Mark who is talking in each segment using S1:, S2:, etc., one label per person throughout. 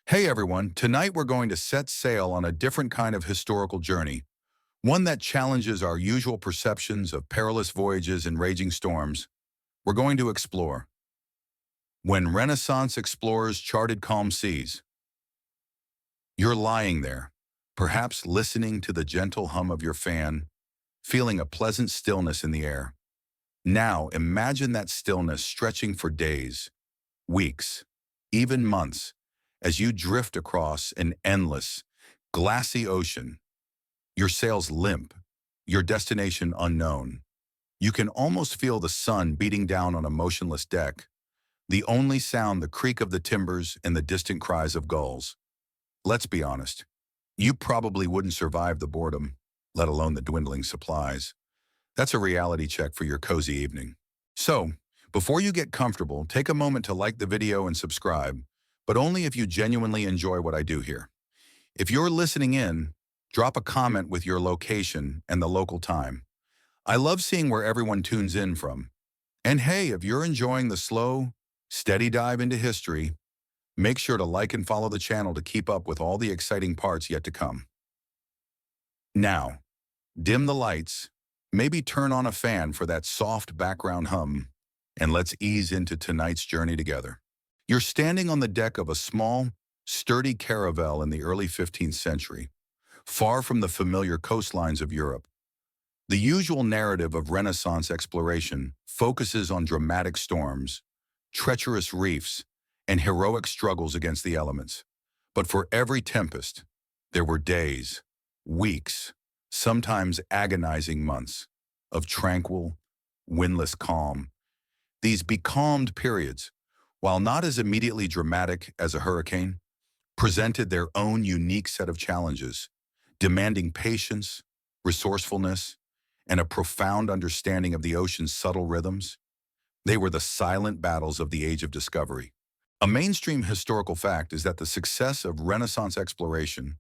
S1: Hey everyone, tonight we're going to set sail on a different kind of historical journey, one that challenges our usual perceptions of perilous voyages and raging storms. We're going to explore when Renaissance explorers charted calm seas. You're lying there, perhaps listening to the gentle hum of your fan, feeling a pleasant stillness in the air. Now imagine that stillness stretching for days, weeks, even months, as you drift across an endless, glassy ocean, your sails limp, your destination unknown. You can almost feel the sun beating down on a motionless deck, the only sound the creak of the timbers and the distant cries of gulls. Let's be honest, you probably wouldn't survive the boredom, let alone the dwindling supplies. That's a reality check for your cozy evening. So, before you get comfortable, take a moment to like the video and subscribe, but only if you genuinely enjoy what I do here. If you're listening in, drop a comment with your location and the local time. I love seeing where everyone tunes in from. And hey, if you're enjoying the slow, steady dive into history, make sure to like and follow the channel to keep up with all the exciting parts yet to come. Now, dim the lights, maybe turn on a fan for that soft background hum, and let's ease into tonight's journey together. You're standing on the deck of a small, sturdy caravel in the early 15th century, far from the familiar coastlines of Europe. The usual narrative of Renaissance exploration focuses on dramatic storms, treacherous reefs, and heroic struggles against the elements. But for every tempest, there were days, weeks, sometimes agonizing months of tranquil, windless calm. These becalmed periods, while not as immediately dramatic as a hurricane, presented their own unique set of challenges, demanding patience, resourcefulness, and a profound understanding of the ocean's subtle rhythms. They were the silent battles of the Age of Discovery. A mainstream historical fact is that the success of Renaissance exploration,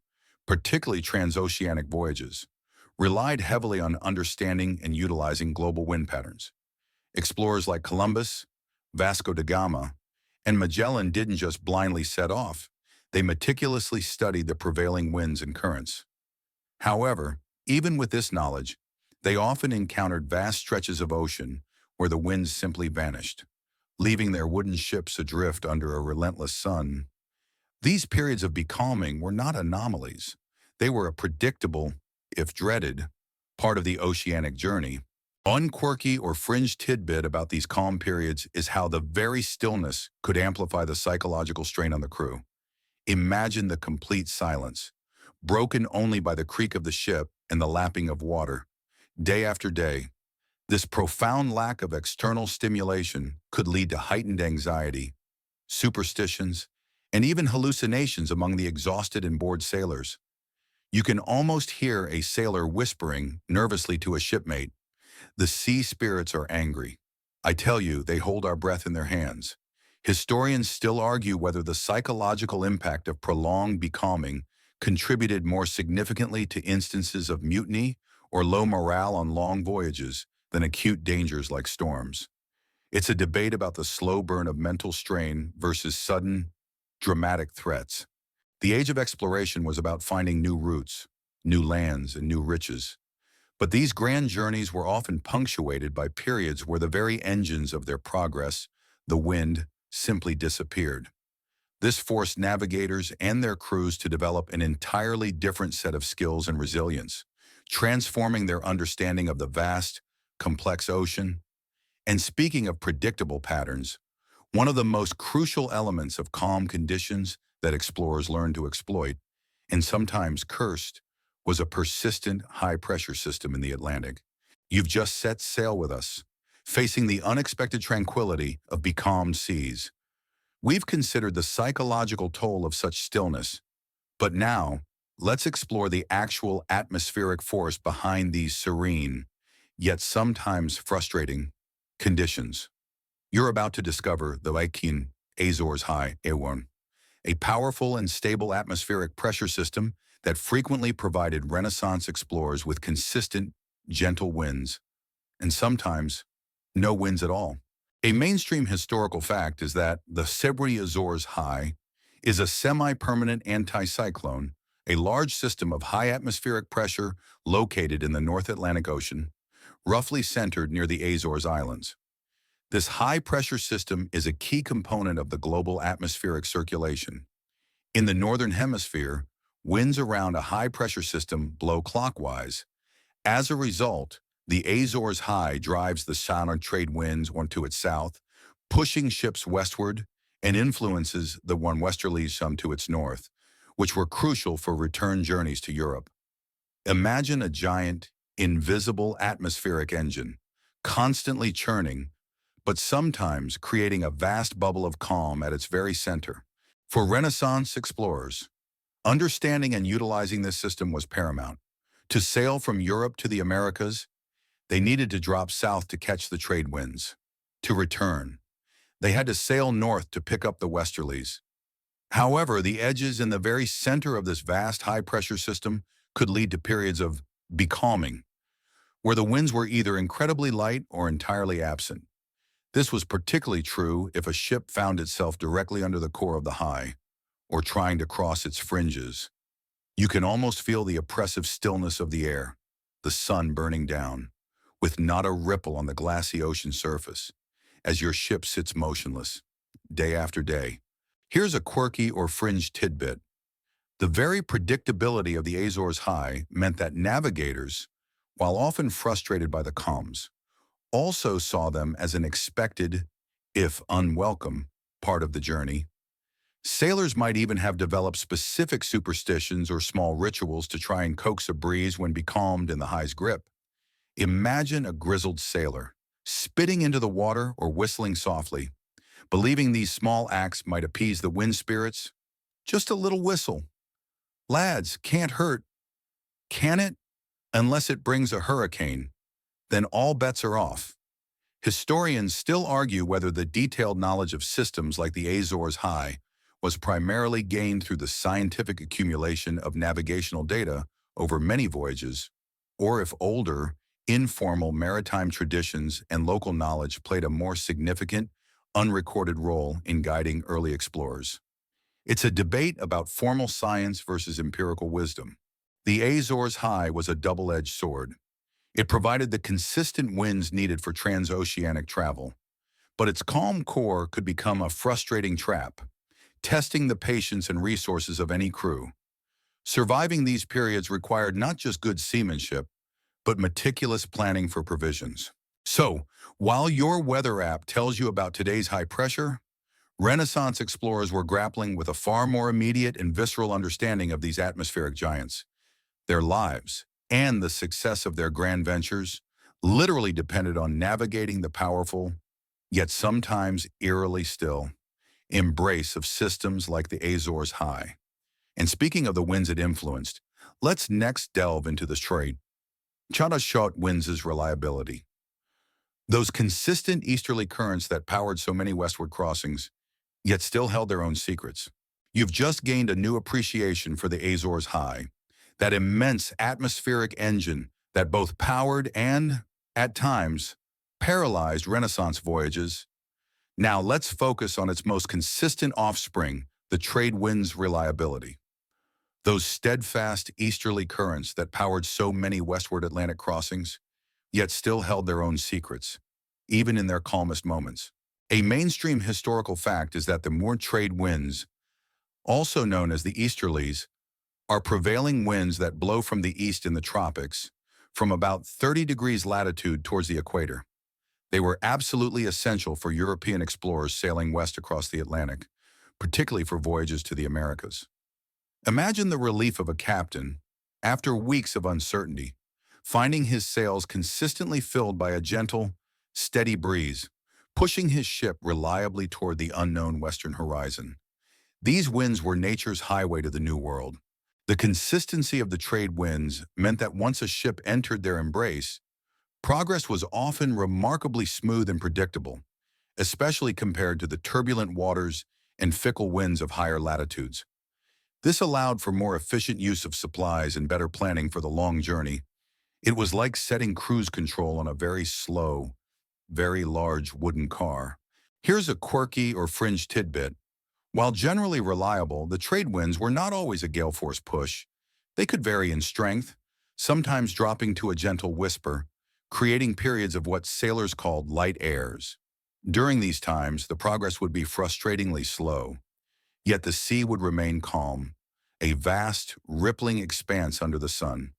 S1: particularly transoceanic voyages, relied heavily on understanding and utilizing global wind patterns. Explorers like Columbus, Vasco da Gama, and Magellan didn't just blindly set off, they meticulously studied the prevailing winds and currents. However, even with this knowledge, they often encountered vast stretches of ocean where the winds simply vanished, leaving their wooden ships adrift under a relentless sun. These periods of becalming were not anomalies. They were a predictable, if dreaded, part of the oceanic journey. One quirky or fringe tidbit about these calm periods is how the very stillness could amplify the psychological strain on the crew. Imagine the complete silence, broken only by the creak of the ship and the lapping of water. Day after day, this profound lack of external stimulation could lead to heightened anxiety, superstitions, and even hallucinations among the exhausted and bored sailors. You can almost hear a sailor whispering nervously to a shipmate, "The sea spirits are angry. I tell you, they hold our breath in their hands." Historians still argue whether the psychological impact of prolonged becalming contributed more significantly to instances of mutiny or low morale on long voyages than acute dangers like storms. It's a debate about the slow burn of mental strain versus sudden, dramatic threats. The age of exploration was about finding new routes, new lands, and new riches. But these grand journeys were often punctuated by periods where the very engines of their progress, the wind, simply disappeared. This forced navigators and their crews to develop an entirely different set of skills and resilience, transforming their understanding of the vast, complex ocean. And speaking of predictable patterns, one of the most crucial elements of calm conditions that explorers learned to exploit, and sometimes cursed, was a persistent high-pressure system in the Atlantic. You've just set sail with us, facing the unexpected tranquility of becalmed seas. We've considered the psychological toll of such stillness, but now, let's explore the actual atmospheric force behind these serene, yet sometimes frustrating, conditions. You're about to discover the Aikin Azores High A1, a powerful and stable atmospheric pressure system that frequently provided Renaissance explorers with consistent, gentle winds, and sometimes no winds at all. A mainstream historical fact is that the Sebri Azores High is a semi-permanent anticyclone, a large system of high atmospheric pressure located in the North Atlantic Ocean, roughly centered near the Azores Islands. This high-pressure system is a key component of the global atmospheric circulation. In the Northern Hemisphere, winds around a high-pressure system blow clockwise. As a result, the Azores High drives the southern trade winds onto its south, pushing ships westward and influences the one westerlies some to its north, which were crucial for return journeys to Europe. Imagine a giant, invisible atmospheric engine, constantly churning, but sometimes creating a vast bubble of calm at its very center. For Renaissance explorers, understanding and utilizing this system was paramount. To sail from Europe to the Americas, they needed to drop south to catch the trade winds. To return, they had to sail north to pick up the westerlies. However, the edges in the very center of this vast high-pressure system could lead to periods of becalming, where the winds were either incredibly light or entirely absent. This was particularly true if a ship found itself directly under the core of the high, or trying to cross its fringes. You can almost feel the oppressive stillness of the air, the sun burning down, with not a ripple on the glassy ocean surface, as your ship sits motionless, day after day. Here's a quirky or fringe tidbit. The very predictability of the Azores High meant that navigators, while often frustrated by the calms, also saw them as an expected, if unwelcome, part of the journey. Sailors might even have developed specific superstitions or small rituals to try and coax a breeze when becalmed in the high's grip. Imagine a grizzled sailor, spitting into the water or whistling softly, believing these small acts might appease the wind spirits. Just a little whistle. Lads, can't hurt, can it? Unless it brings a hurricane. Then all bets are off. Historians still argue whether the detailed knowledge of systems like the Azores High was primarily gained through the scientific accumulation of navigational data over many voyages, or if older, informal maritime traditions and local knowledge played a more significant, unrecorded role in guiding early explorers. It's a debate about formal science versus empirical wisdom. The Azores High was a double-edged sword. It provided the consistent winds needed for transoceanic travel, but its calm core could become a frustrating trap, testing the patience and resources of any crew. Surviving these periods required not just good seamanship, but meticulous planning for provisions. So, while your weather app tells you about today's high pressure, Renaissance explorers were grappling with a far more immediate and visceral understanding of these atmospheric giants. Their lives, and the success of their grand ventures, literally depended on navigating the powerful, yet sometimes eerily still, embrace of systems like the Azores High. And speaking of the winds it influenced, let's next delve into the trait. Shot winds' reliability. Those consistent easterly currents that powered so many westward crossings, yet still held their own secrets. You've just gained a new appreciation for the Azores High, that immense atmospheric engine that both powered and, at times, paralyzed Renaissance voyages. Now let's focus on its most consistent offspring, the trade wind's reliability. Those steadfast easterly currents that powered so many westward Atlantic crossings, yet still held their own secrets, even in their calmest moments. A mainstream historical fact is that the more trade winds, also known as the easterlies, are prevailing winds that blow from the east in the tropics, from about 30 degrees latitude towards the equator. They were absolutely essential for European explorers sailing west across the Atlantic, particularly for voyages to the Americas. Imagine the relief of a captain, after weeks of uncertainty, finding his sails consistently filled by a gentle, steady breeze, pushing his ship reliably toward the unknown western horizon. These winds were nature's highway to the New World. The consistency of the trade winds meant that once a ship entered their embrace, progress was often remarkably smooth and predictable, especially compared to the turbulent waters and fickle winds of higher latitudes. This allowed for more efficient use of supplies and better planning for the long journey. It was like setting cruise control on a very slow, very large wooden car. Here's a quirky or fringe tidbit. While generally reliable, the trade winds were not always a gale force push. They could vary in strength, sometimes dropping to a gentle whisper, creating periods of what sailors called light airs. During these times, the progress would be frustratingly slow, yet the sea would remain calm, a vast, rippling expanse under the sun.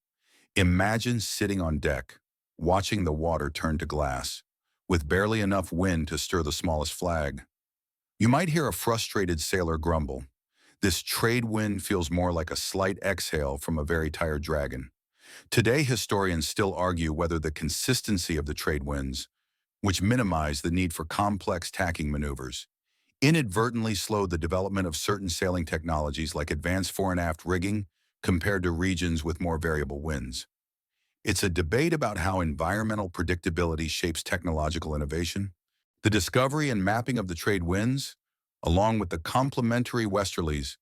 S1: Imagine sitting on deck, watching the water turn to glass, with barely enough wind to stir the smallest flag. You might hear a frustrated sailor grumble. This trade wind feels more like a slight exhale from a very tired dragon. Today, historians still argue whether the consistency of the trade winds, which minimize the need for complex tacking maneuvers, inadvertently slowed the development of certain sailing technologies like advanced fore and aft rigging compared to regions with more variable winds. It's a debate about how environmental predictability shapes technological innovation. The discovery and mapping of the trade winds, along with the complementary westerlies,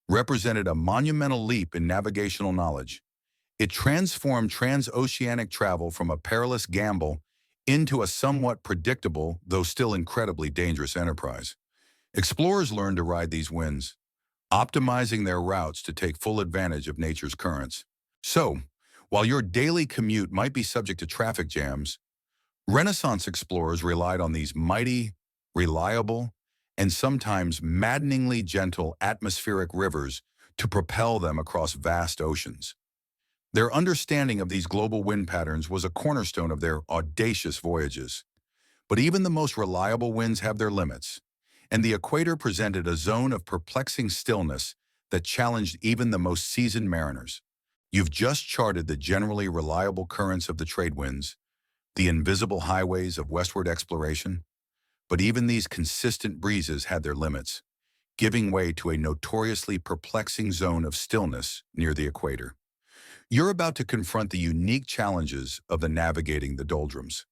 S1: represented a monumental leap in navigational knowledge. It transformed transoceanic travel from a perilous gamble into a somewhat predictable, though still incredibly dangerous enterprise. Explorers learned to ride these winds, optimizing their routes to take full advantage of nature's currents. So, while your daily commute might be subject to traffic jams, Renaissance explorers relied on these mighty, reliable, and sometimes maddeningly gentle atmospheric rivers to propel them across vast oceans. Their understanding of these global wind patterns was a cornerstone of their audacious voyages. But even the most reliable winds have their limits, and the equator presented a zone of perplexing stillness that challenged even the most seasoned mariners. You've just charted the generally reliable currents of the trade winds, the invisible highways of westward exploration, but even these consistent breezes had their limits, giving way to a notoriously perplexing zone of stillness near the equator. You're about to confront the unique challenges of the navigating the doldrums,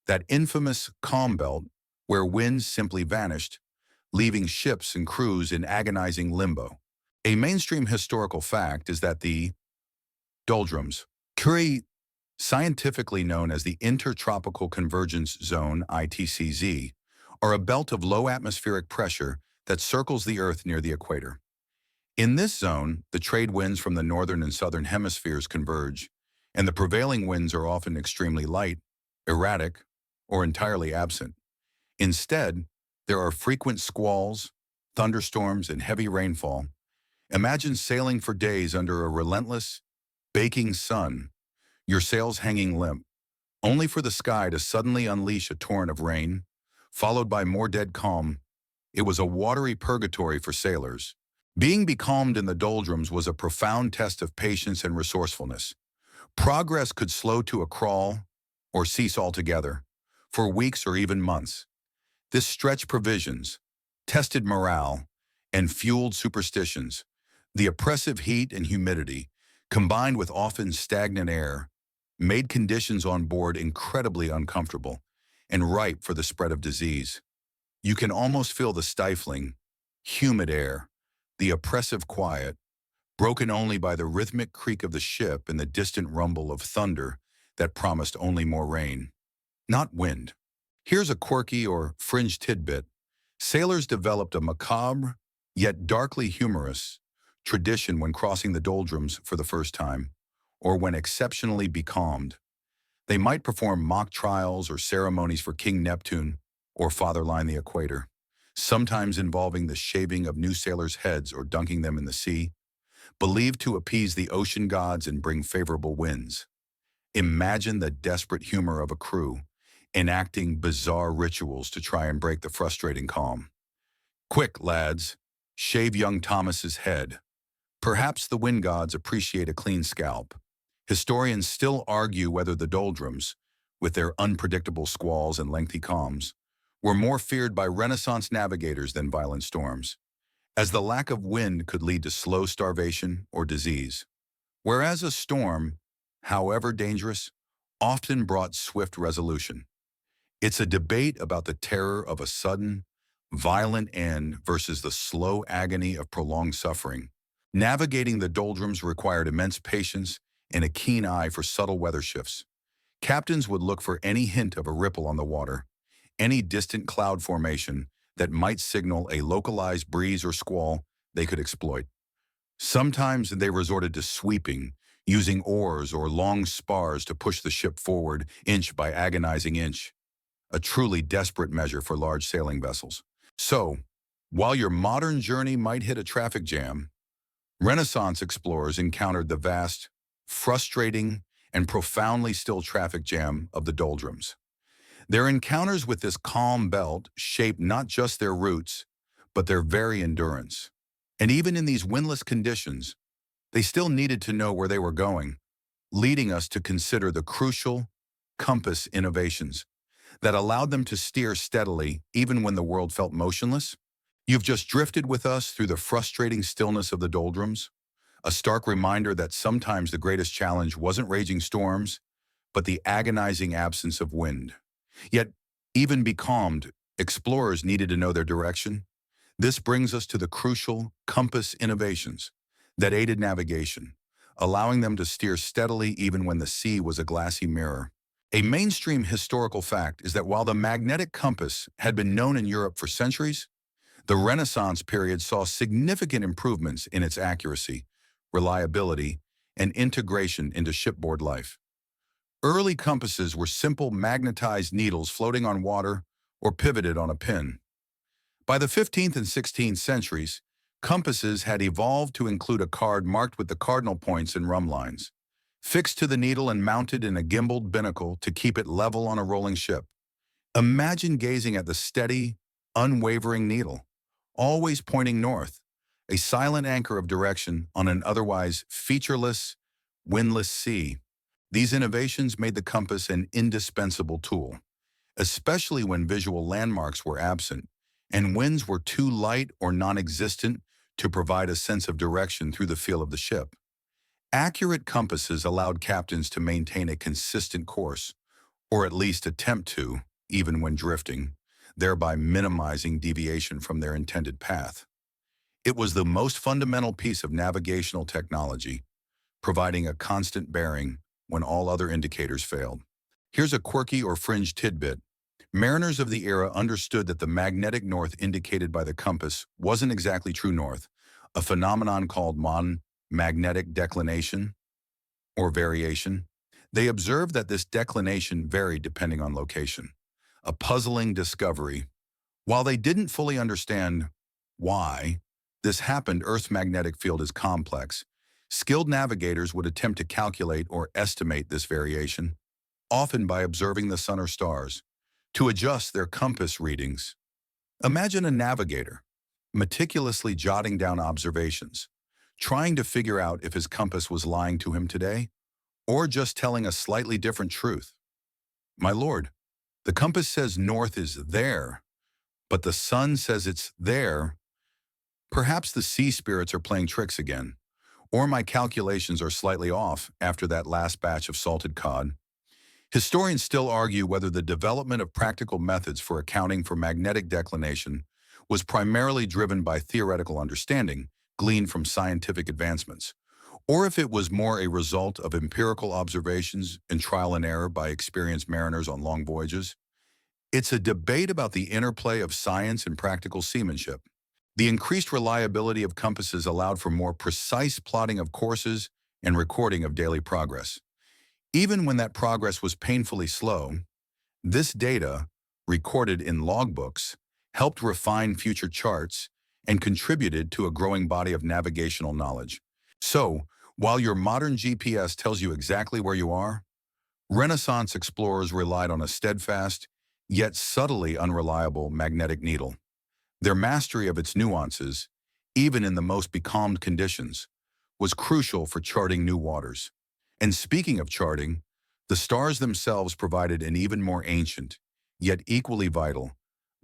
S1: that infamous calm belt where winds simply vanished, leaving ships and crews in agonizing limbo. A mainstream historical fact is that the doldrums, scientifically known as the Intertropical Convergence Zone (ITCZ), are a belt of low atmospheric pressure that circles the Earth near the equator. In this zone, the trade winds from the northern and southern hemispheres converge, and the prevailing winds are often extremely light, erratic, or entirely absent. Instead, there are frequent squalls, thunderstorms, and heavy rainfall. Imagine sailing for days under a relentless, baking sun, your sails hanging limp, only for the sky to suddenly unleash a torrent of rain, followed by more dead calm. It was a watery purgatory for sailors. Being becalmed in the doldrums was a profound test of patience and resourcefulness. Progress could slow to a crawl or cease altogether, for weeks or even months. This stretched provisions, tested morale, and fueled superstitions. The oppressive heat and humidity, combined with often stagnant air, made conditions on board incredibly uncomfortable and ripe for the spread of disease. You can almost feel the stifling, humid air, the oppressive quiet, broken only by the rhythmic creak of the ship and the distant rumble of thunder that promised only more rain, not wind. Here's a quirky or fringe tidbit. Sailors developed a macabre, yet darkly humorous, tradition when crossing the doldrums for the first time, or when exceptionally becalmed. They might perform mock trials or ceremonies for King Neptune or Father Line the Equator, sometimes involving the shaving of new sailors' heads or dunking them in the sea, believed to appease the ocean gods and bring favorable winds. Imagine the desperate humor of a crew, enacting bizarre rituals to try and break the frustrating calm. Quick, lads, shave young Thomas's head. Perhaps the wind gods appreciate a clean scalp. Historians still argue whether the doldrums, with their unpredictable squalls and lengthy calms, were more feared by Renaissance navigators than violent storms, as the lack of wind could lead to slow starvation or disease, whereas a storm, however dangerous, often brought swift resolution. It's a debate about the terror of a sudden, violent end versus the slow agony of prolonged suffering. Navigating the doldrums required immense patience and a keen eye for subtle weather shifts. Captains would look for any hint of a ripple on the water, any distant cloud formation that might signal a localized breeze or squall they could exploit. Sometimes they resorted to sweeping, using oars or long spars to push the ship forward inch by agonizing inch, a truly desperate measure for large sailing vessels. So, while your modern journey might hit a traffic jam, Renaissance explorers encountered the vast, frustrating, and profoundly still traffic jam of the doldrums. Their encounters with this calm belt shaped not just their routes, but their very endurance. And even in these windless conditions, they still needed to know where they were going, leading us to consider the crucial compass innovations that allowed them to steer steadily even when the world felt motionless. You've just drifted with us through the frustrating stillness of the doldrums, a stark reminder that sometimes the greatest challenge wasn't raging storms, but the agonizing absence of wind. Yet, even becalmed, explorers needed to know their direction. This brings us to the crucial compass innovations that aided navigation, allowing them to steer steadily even when the sea was a glassy mirror. A mainstream historical fact is that while the magnetic compass had been known in Europe for centuries, the Renaissance period saw significant improvements in its accuracy, reliability, and integration into shipboard life. Early compasses were simple magnetized needles floating on water or pivoted on a pin. By the 15th and 16th centuries, compasses had evolved to include a card marked with the cardinal points and rhumb lines, fixed to the needle and mounted in a gimbaled binnacle to keep it level on a rolling ship. Imagine gazing at the steady, unwavering needle, always pointing north, a silent anchor of direction on an otherwise featureless, windless sea. These innovations made the compass an indispensable tool, especially when visual landmarks were absent and winds were too light or non-existent to provide a sense of direction through the feel of the ship. Accurate compasses allowed captains to maintain a consistent course, or at least attempt to, even when drifting, thereby minimizing deviation from their intended path. It was the most fundamental piece of navigational technology, providing a constant bearing when all other indicators failed. Here's a quirky or fringe tidbit. Mariners of the era understood that the magnetic north indicated by the compass wasn't exactly true north, a phenomenon called magnetic declination or variation. They observed that this declination varied depending on location, a puzzling discovery. While they didn't fully understand why this happened, Earth's magnetic field is complex. Skilled navigators would attempt to calculate or estimate this variation, often by observing the sun or stars, to adjust their compass readings. Imagine a navigator, meticulously jotting down observations, trying to figure out if his compass was lying to him today, or just telling a slightly different truth. My lord, the compass says north is there, but the sun says it's there. Perhaps the sea spirits are playing tricks again, or my calculations are slightly off after that last batch of salted cod. Historians still argue whether the development of practical methods for accounting for magnetic declination was primarily driven by theoretical understanding gleaned from scientific advancements, or if it was more a result of empirical observations and trial and error by experienced mariners on long voyages. It's a debate about the interplay of science and practical seamanship. The increased reliability of compasses allowed for more precise plotting of courses and recording of daily progress. Even when that progress was painfully slow, this data, recorded in logbooks, helped refine future charts and contributed to a growing body of navigational knowledge. So, while your modern GPS tells you exactly where you are, Renaissance explorers relied on a steadfast, yet subtly unreliable magnetic needle. Their mastery of its nuances, even in the most becalmed conditions, was crucial for charting new waters. And speaking of charting, the stars themselves provided an even more ancient, yet equally vital,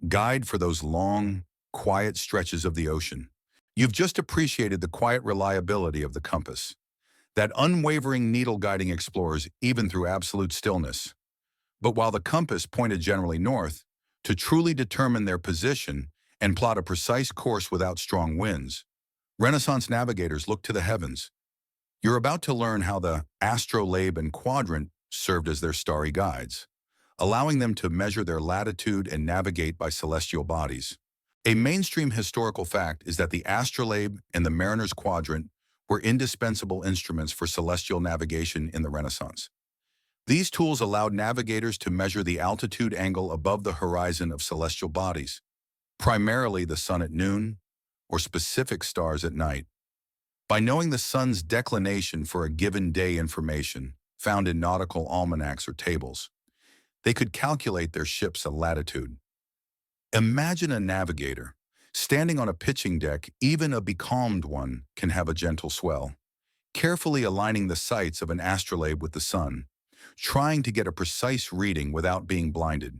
S1: guide for those long, quiet stretches of the ocean. You've just appreciated the quiet reliability of the compass, that unwavering needle guiding explorers even through absolute stillness. But while the compass pointed generally north, to truly determine their position and plot a precise course without strong winds, Renaissance navigators looked to the heavens. You're about to learn how the astrolabe and quadrant served as their starry guides, allowing them to measure their latitude and navigate by celestial bodies. A mainstream historical fact is that the astrolabe and the mariner's quadrant were indispensable instruments for celestial navigation in the Renaissance. These tools allowed navigators to measure the altitude angle above the horizon of celestial bodies, primarily the sun at noon or specific stars at night. By knowing the sun's declination for a given day information found in nautical almanacs or tables, they could calculate their ship's latitude. Imagine a navigator standing on a pitching deck. Even a becalmed one can have a gentle swell, carefully aligning the sights of an astrolabe with the sun, trying to get a precise reading without being blinded.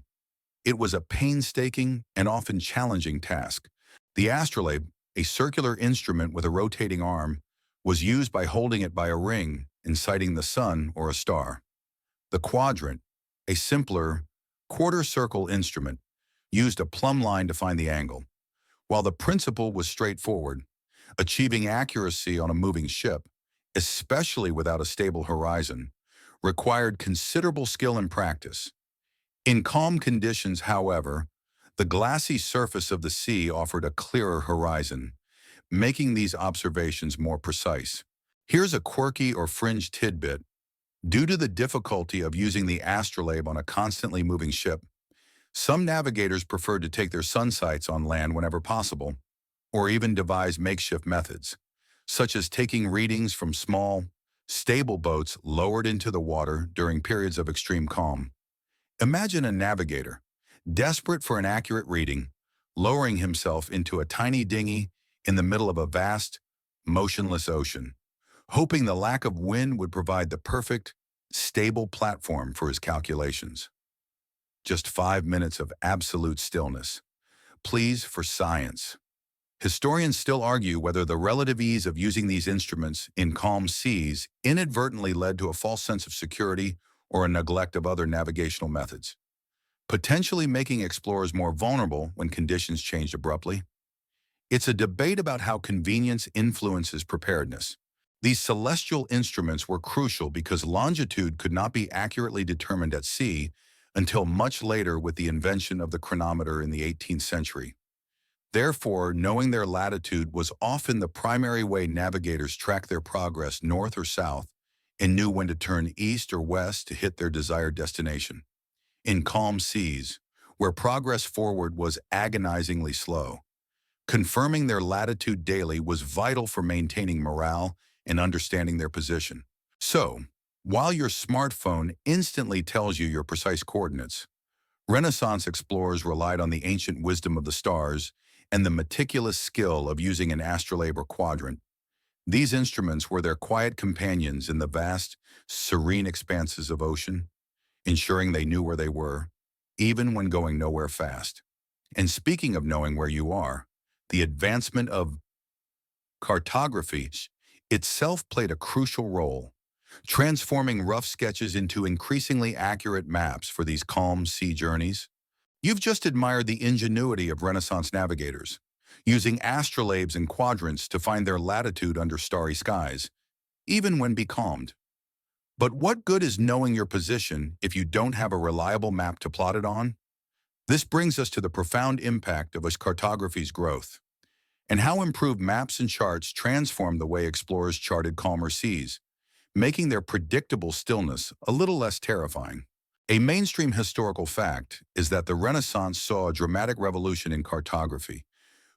S1: It was a painstaking and often challenging task. The astrolabe, a circular instrument with a rotating arm, was used by holding it by a ring and sighting the sun or a star. The quadrant, a simpler, quarter-circle instrument, used a plumb line to find the angle. While the principle was straightforward, achieving accuracy on a moving ship, especially without a stable horizon, required considerable skill and practice. In calm conditions, however, the glassy surface of the sea offered a clearer horizon, making these observations more precise. Here's a quirky or fringe tidbit. Due to the difficulty of using the astrolabe on a constantly moving ship, some navigators preferred to take their sun sights on land whenever possible, or even devise makeshift methods, such as taking readings from small, stable boats lowered into the water during periods of extreme calm. Imagine a navigator, desperate for an accurate reading, lowering himself into a tiny dinghy in the middle of a vast, motionless ocean, hoping the lack of wind would provide the perfect, stable platform for his calculations. Just 5 minutes of absolute stillness. Please for science. Historians still argue whether the relative ease of using these instruments in calm seas inadvertently led to a false sense of security or a neglect of other navigational methods, potentially making explorers more vulnerable when conditions changed abruptly. It's a debate about how convenience influences preparedness. These celestial instruments were crucial because longitude could not be accurately determined at sea until much later with the invention of the chronometer in the 18th century. Therefore, knowing their latitude was often the primary way navigators tracked their progress north or south and knew when to turn east or west to hit their desired destination. In calm seas, where progress forward was agonizingly slow, confirming their latitude daily was vital for maintaining morale and understanding their position. So, while your smartphone instantly tells you your precise coordinates, Renaissance explorers relied on the ancient wisdom of the stars and the meticulous skill of using an astrolabe or quadrant. These instruments were their quiet companions in the vast, serene expanses of ocean, ensuring they knew where they were, even when going nowhere fast. And speaking of knowing where you are, the advancement of cartography itself played a crucial role, transforming rough sketches into increasingly accurate maps for these calm sea journeys. You've just admired the ingenuity of Renaissance navigators, using astrolabes and quadrants to find their latitude under starry skies, even when becalmed. But what good is knowing your position if you don't have a reliable map to plot it on? This brings us to the profound impact of cartography's growth, and how improved maps and charts transformed the way explorers charted calmer seas, making their predictable stillness a little less terrifying. A mainstream historical fact is that the Renaissance saw a dramatic revolution in cartography,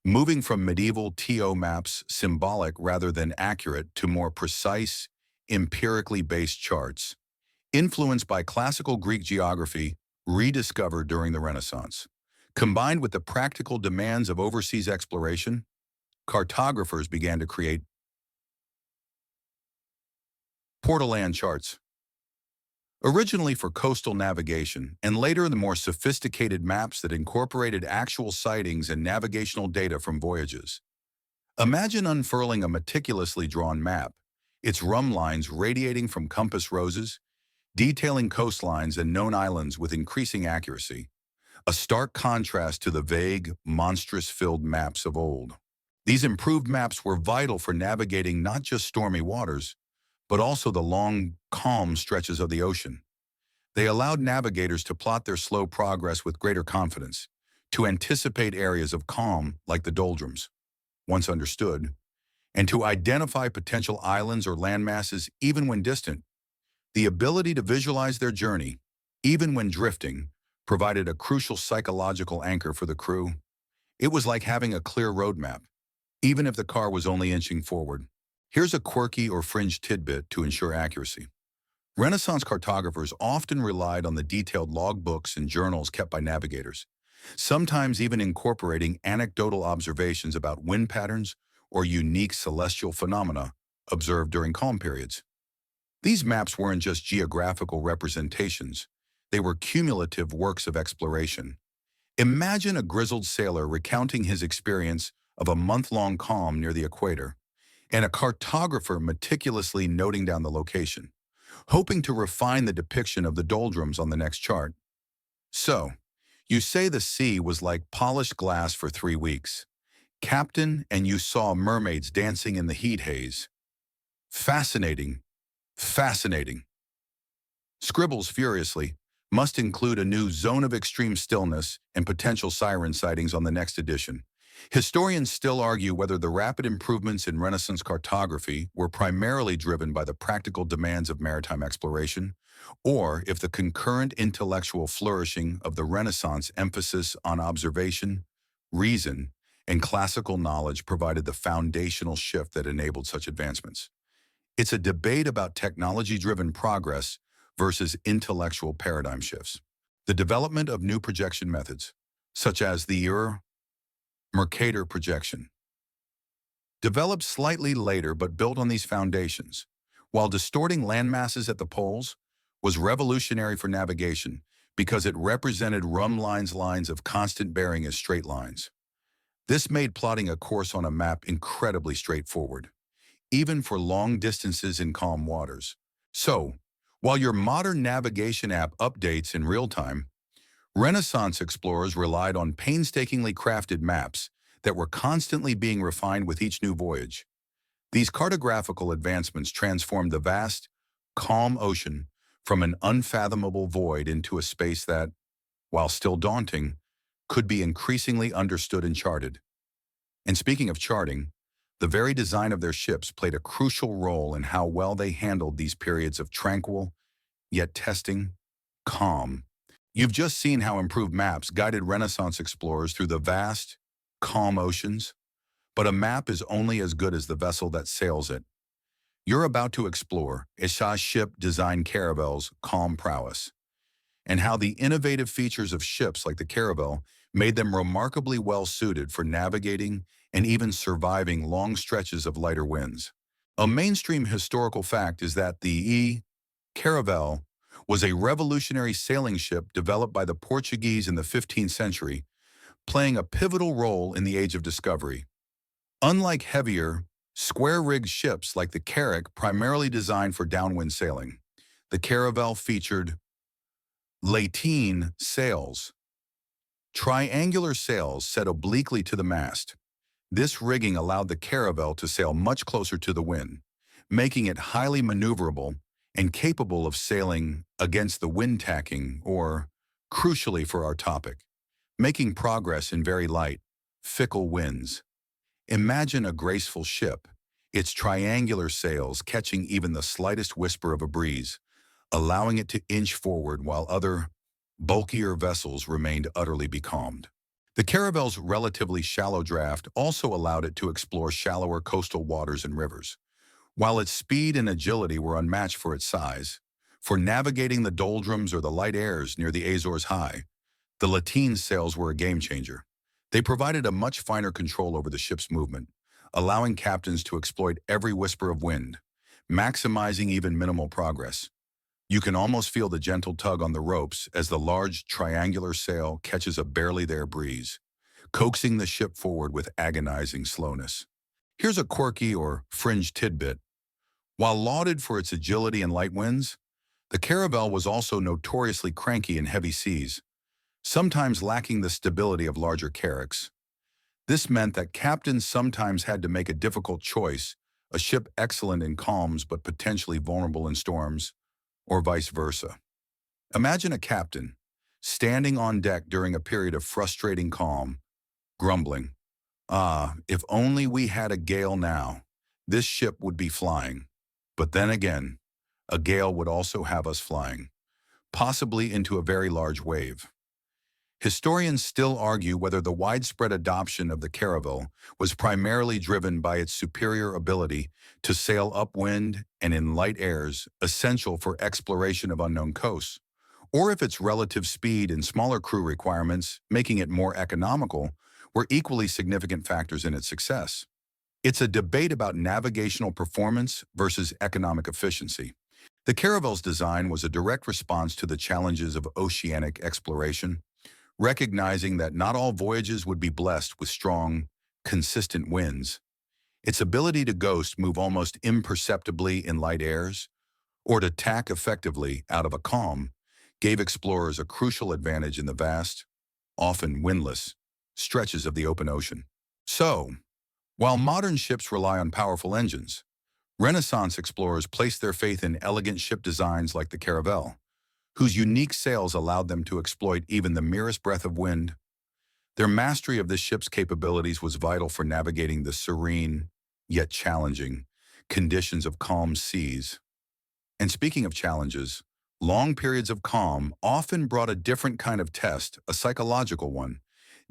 S1: moving from medieval TO maps, symbolic rather than accurate, to more precise, empirically based charts, influenced by classical Greek geography rediscovered during the Renaissance. Combined with the practical demands of overseas exploration, cartographers began to create portolan charts, originally for coastal navigation, and later the more sophisticated maps that incorporated actual sightings and navigational data from voyages. Imagine unfurling a meticulously drawn map, its rum lines radiating from compass roses, detailing coastlines and known islands with increasing accuracy, a stark contrast to the vague, monstrous-filled maps of old. These improved maps were vital for navigating not just stormy waters, but also the long, calm stretches of the ocean. They allowed navigators to plot their slow progress with greater confidence, to anticipate areas of calm like the doldrums, once understood, and to identify potential islands or landmasses even when distant. The ability to visualize their journey, even when drifting, provided a crucial psychological anchor for the crew. It was like having a clear roadmap, even if the car was only inching forward. Here's a quirky or fringe tidbit to ensure accuracy. Renaissance cartographers often relied on the detailed logbooks and journals kept by navigators, sometimes even incorporating anecdotal observations about wind patterns or unique celestial phenomena observed during calm periods. These maps weren't just geographical representations, they were cumulative works of exploration. Imagine a grizzled sailor recounting his experience of a month-long calm near the equator, and a cartographer meticulously noting down the location, hoping to refine the depiction of the doldrums on the next chart. So, you say the sea was like polished glass for 3 weeks. Captain, and you saw mermaids dancing in the heat haze. Fascinating, fascinating. Scribbles furiously must include a new zone of extreme stillness and potential siren sightings on the next edition. Historians still argue whether the rapid improvements in Renaissance cartography were primarily driven by the practical demands of maritime exploration, or if the concurrent intellectual flourishing of the Renaissance emphasis on observation, reason, and classical knowledge provided the foundational shift that enabled such advancements. It's a debate about technology-driven progress versus intellectual paradigm shifts. The development of new projection methods, such as the Mercator projection, developed slightly later but built on these foundations, while distorting landmasses at the poles was revolutionary for navigation because it represented lines of constant bearing as straight lines. This made plotting a course on a map incredibly straightforward, even for long distances in calm waters. So, while your modern navigation app updates in real time, Renaissance explorers relied on painstakingly crafted maps that were constantly being refined with each new voyage. These cartographical advancements transformed the vast, calm ocean from an unfathomable void into a space that, while still daunting, could be increasingly understood and charted. And speaking of charting, the very design of their ships played a crucial role in how well they handled these periods of tranquil, yet testing, calm. You've just seen how improved maps guided Renaissance explorers through the vast, calm oceans, but a map is only as good as the vessel that sails it. You're about to explore Isha's ship-designed caravel's calm prowess, and how the innovative features of ships like the caravel made them remarkably well-suited for navigating and even surviving long stretches of lighter winds. A mainstream historical fact is that the caravel was a revolutionary sailing ship developed by the Portuguese in the 15th century, playing a pivotal role in the Age of Discovery. Unlike heavier, square-rigged ships like the carrack primarily designed for downwind sailing, the caravel featured lateen sails, triangular sails set obliquely to the mast. This rigging allowed the caravel to sail much closer to the wind, making it highly maneuverable and capable of sailing against the wind tacking or, crucially for our topic, making progress in very light, fickle winds. Imagine a graceful ship, its triangular sails catching even the slightest whisper of a breeze, allowing it to inch forward while other, bulkier vessels remained utterly becalmed. The caravel's relatively shallow draft also allowed it to explore shallower coastal waters and rivers. While its speed and agility were unmatched for its size, for navigating the doldrums or the light airs near the Azores High, the lateen sails were a game-changer. They provided a much finer control over the ship's movement, allowing captains to exploit every whisper of wind, maximizing even minimal progress. You can almost feel the gentle tug on the ropes as the large triangular sail catches a barely there breeze, coaxing the ship forward with agonizing slowness. Here's a quirky or fringe tidbit. While lauded for its agility and light winds, the caravel was also notoriously cranky in heavy seas, sometimes lacking the stability of larger carracks. This meant that captains sometimes had to make a difficult choice, a ship excellent in calms but potentially vulnerable in storms, or vice versa. Imagine a captain, standing on deck during a period of frustrating calm, grumbling, if only we had a gale now, this ship would be flying. But then again, a gale would also have us flying, possibly into a very large wave. Historians still argue whether the widespread adoption of the caravel was primarily driven by its superior ability to sail upwind and in light airs essential for exploration of unknown coasts, or if its relative speed and smaller crew requirements, making it more economical, were equally significant factors in its success. It's a debate about navigational performance versus economic efficiency. The caravel's design was a direct response to the challenges of oceanic exploration, recognizing that not all voyages would be blessed with strong, consistent winds. Its ability to move almost imperceptibly in light airs, or to tack effectively out of a calm, gave explorers a crucial advantage in the vast, often windless, stretches of the open ocean. So, while modern ships rely on powerful engines, Renaissance explorers placed their faith in elegant ship designs like the caravel, whose unique sails allowed them to exploit even the merest breath of wind. Their mastery of this ship's capabilities was vital for navigating the serene, yet challenging, conditions of calm seas. And speaking of challenges, long periods of calm often brought a different kind of test, a psychological one,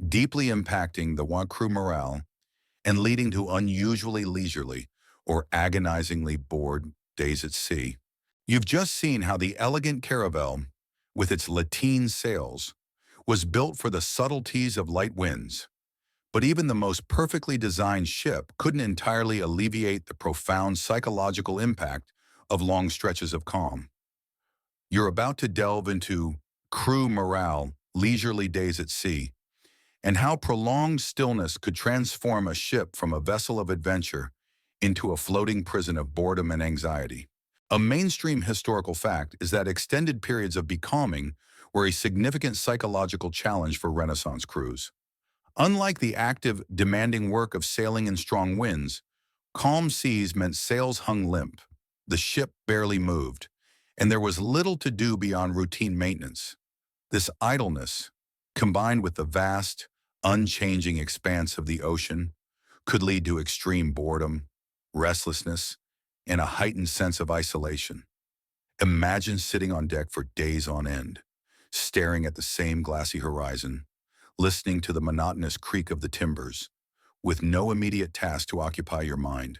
S1: deeply impacting the crew morale and leading to unusually leisurely or agonizingly bored days at sea. You've just seen how the elegant caravel, with its lateen sails, was built for the subtleties of light winds. But even the most perfectly designed ship couldn't entirely alleviate the profound psychological impact of long stretches of calm. You're about to delve into crew morale, leisurely days at sea, and how prolonged stillness could transform a ship from a vessel of adventure into a floating prison of boredom and anxiety. A mainstream historical fact is that extended periods of becalming were a significant psychological challenge for Renaissance crews. Unlike the active, demanding work of sailing in strong winds, calm seas meant sails hung limp, the ship barely moved, and there was little to do beyond routine maintenance. This idleness, combined with the vast, unchanging expanse of the ocean, could lead to extreme boredom, restlessness, and a heightened sense of isolation. Imagine sitting on deck for days on end, staring at the same glassy horizon, listening to the monotonous creak of the timbers, with no immediate task to occupy your mind.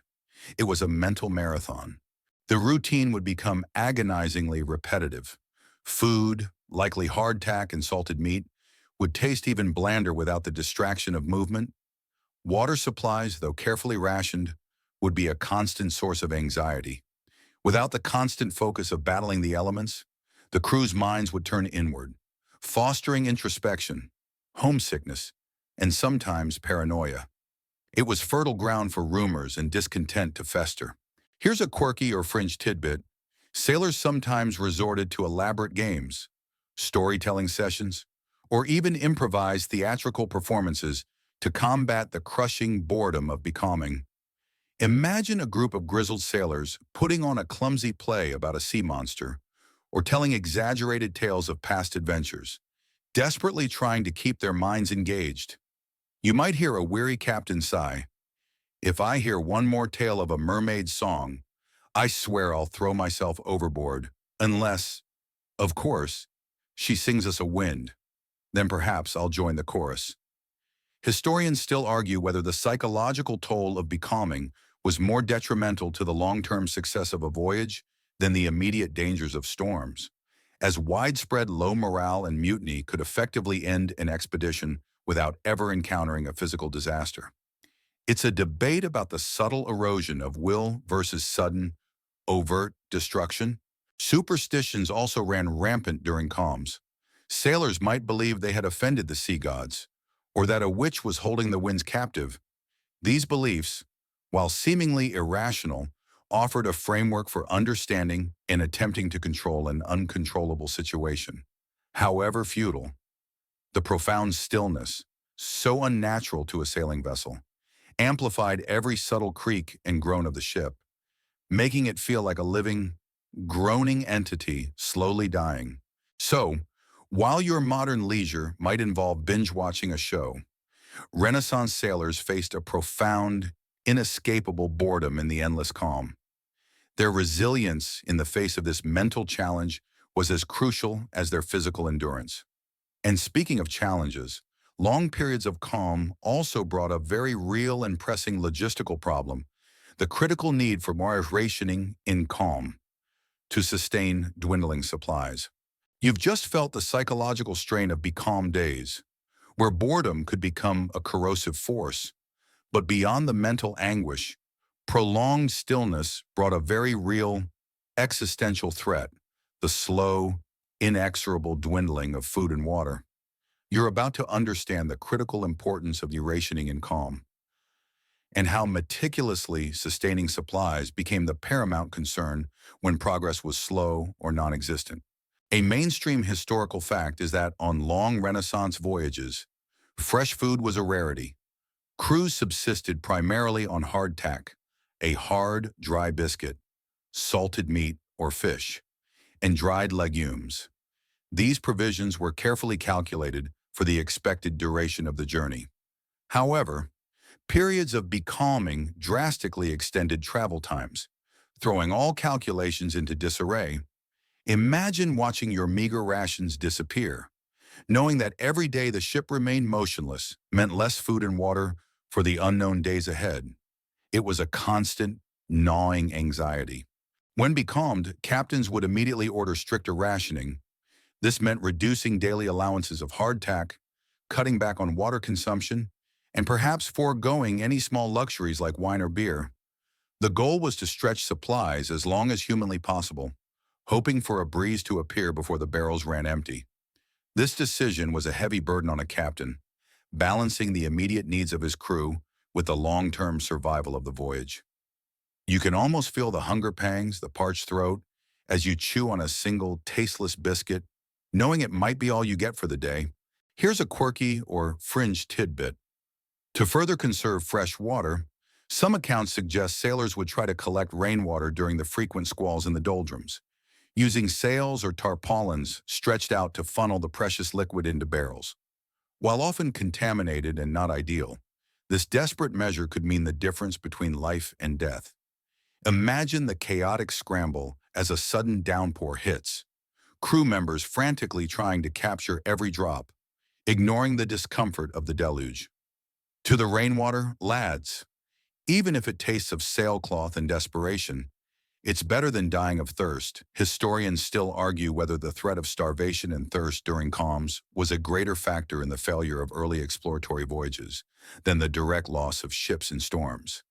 S1: It was a mental marathon. The routine would become agonizingly repetitive. Food, likely hardtack and salted meat, would taste even blander without the distraction of movement. Water supplies, though carefully rationed, would be a constant source of anxiety. Without the constant focus of battling the elements, the crew's minds would turn inward, fostering introspection, homesickness, and sometimes paranoia. It was fertile ground for rumors and discontent to fester. Here's a quirky or fringe tidbit. Sailors sometimes resorted to elaborate games, storytelling sessions, or even improvised theatrical performances to combat the crushing boredom of becalming. Imagine a group of grizzled sailors putting on a clumsy play about a sea monster, or telling exaggerated tales of past adventures, desperately trying to keep their minds engaged. You might hear a weary captain sigh, "If I hear one more tale of a mermaid's song, I swear I'll throw myself overboard, unless, of course, she sings us a wind. Then perhaps I'll join the chorus." Historians still argue whether the psychological toll of becalming was more detrimental to the long-term success of a voyage than the immediate dangers of storms, as widespread low morale and mutiny could effectively end an expedition without ever encountering a physical disaster. It's a debate about the subtle erosion of will versus sudden, overt destruction. Superstitions also ran rampant during calms. Sailors might believe they had offended the sea gods, or that a witch was holding the winds captive. These beliefs, while seemingly irrational, offered a framework for understanding and attempting to control an uncontrollable situation. However futile, the profound stillness, so unnatural to a sailing vessel, amplified every subtle creak and groan of the ship, making it feel like a living, groaning entity slowly dying. So, While your modern leisure might involve binge-watching a show, Renaissance sailors faced a profound, inescapable boredom in the endless calm. Their resilience in the face of this mental challenge was as crucial as their physical endurance. And speaking of challenges, long periods of calm also brought a very real and pressing logistical problem: the critical need for more rationing in calm to sustain dwindling supplies. You've just felt the psychological strain of becalmed days, where boredom could become a corrosive force. But beyond the mental anguish, prolonged stillness brought a very real existential threat: the slow, inexorable dwindling of food and water. You're about to understand the critical importance of the rationing in calm, and how meticulously sustaining supplies became the paramount concern when progress was slow or non-existent. A mainstream historical fact is that on long Renaissance voyages, fresh food was a rarity. Crews subsisted primarily on hardtack, a hard, dry biscuit, salted meat or fish, and dried legumes. These provisions were carefully calculated for the expected duration of the journey. However, periods of becalming drastically extended travel times, throwing all calculations into disarray. Imagine watching your meager rations disappear, knowing that every day the ship remained motionless meant less food and water for the unknown days ahead. It was a constant, gnawing anxiety. When becalmed, captains would immediately order stricter rationing. This meant reducing daily allowances of hardtack, cutting back on water consumption, and perhaps foregoing any small luxuries like wine or beer. The goal was to stretch supplies as long as humanly possible, hoping for a breeze to appear before the barrels ran empty. This decision was a heavy burden on a captain, balancing the immediate needs of his crew with the long-term survival of the voyage. You can almost feel the hunger pangs, the parched throat, as you chew on a single tasteless biscuit, knowing it might be all you get for the day. Here's a quirky or fringe tidbit. To further conserve fresh water, some accounts suggest sailors would try to collect rainwater during the frequent squalls in the doldrums, using sails or tarpaulins stretched out to funnel the precious liquid into barrels. While often contaminated and not ideal, this desperate measure could mean the difference between life and death. Imagine the chaotic scramble as a sudden downpour hits, crew members frantically trying to capture every drop, ignoring the discomfort of the deluge. To the rainwater, lads, even if it tastes of sailcloth and desperation, it's better than dying of thirst. Historians still argue whether the threat of starvation and thirst during calms was a greater factor in the failure of early exploratory voyages than the direct loss of ships in storms,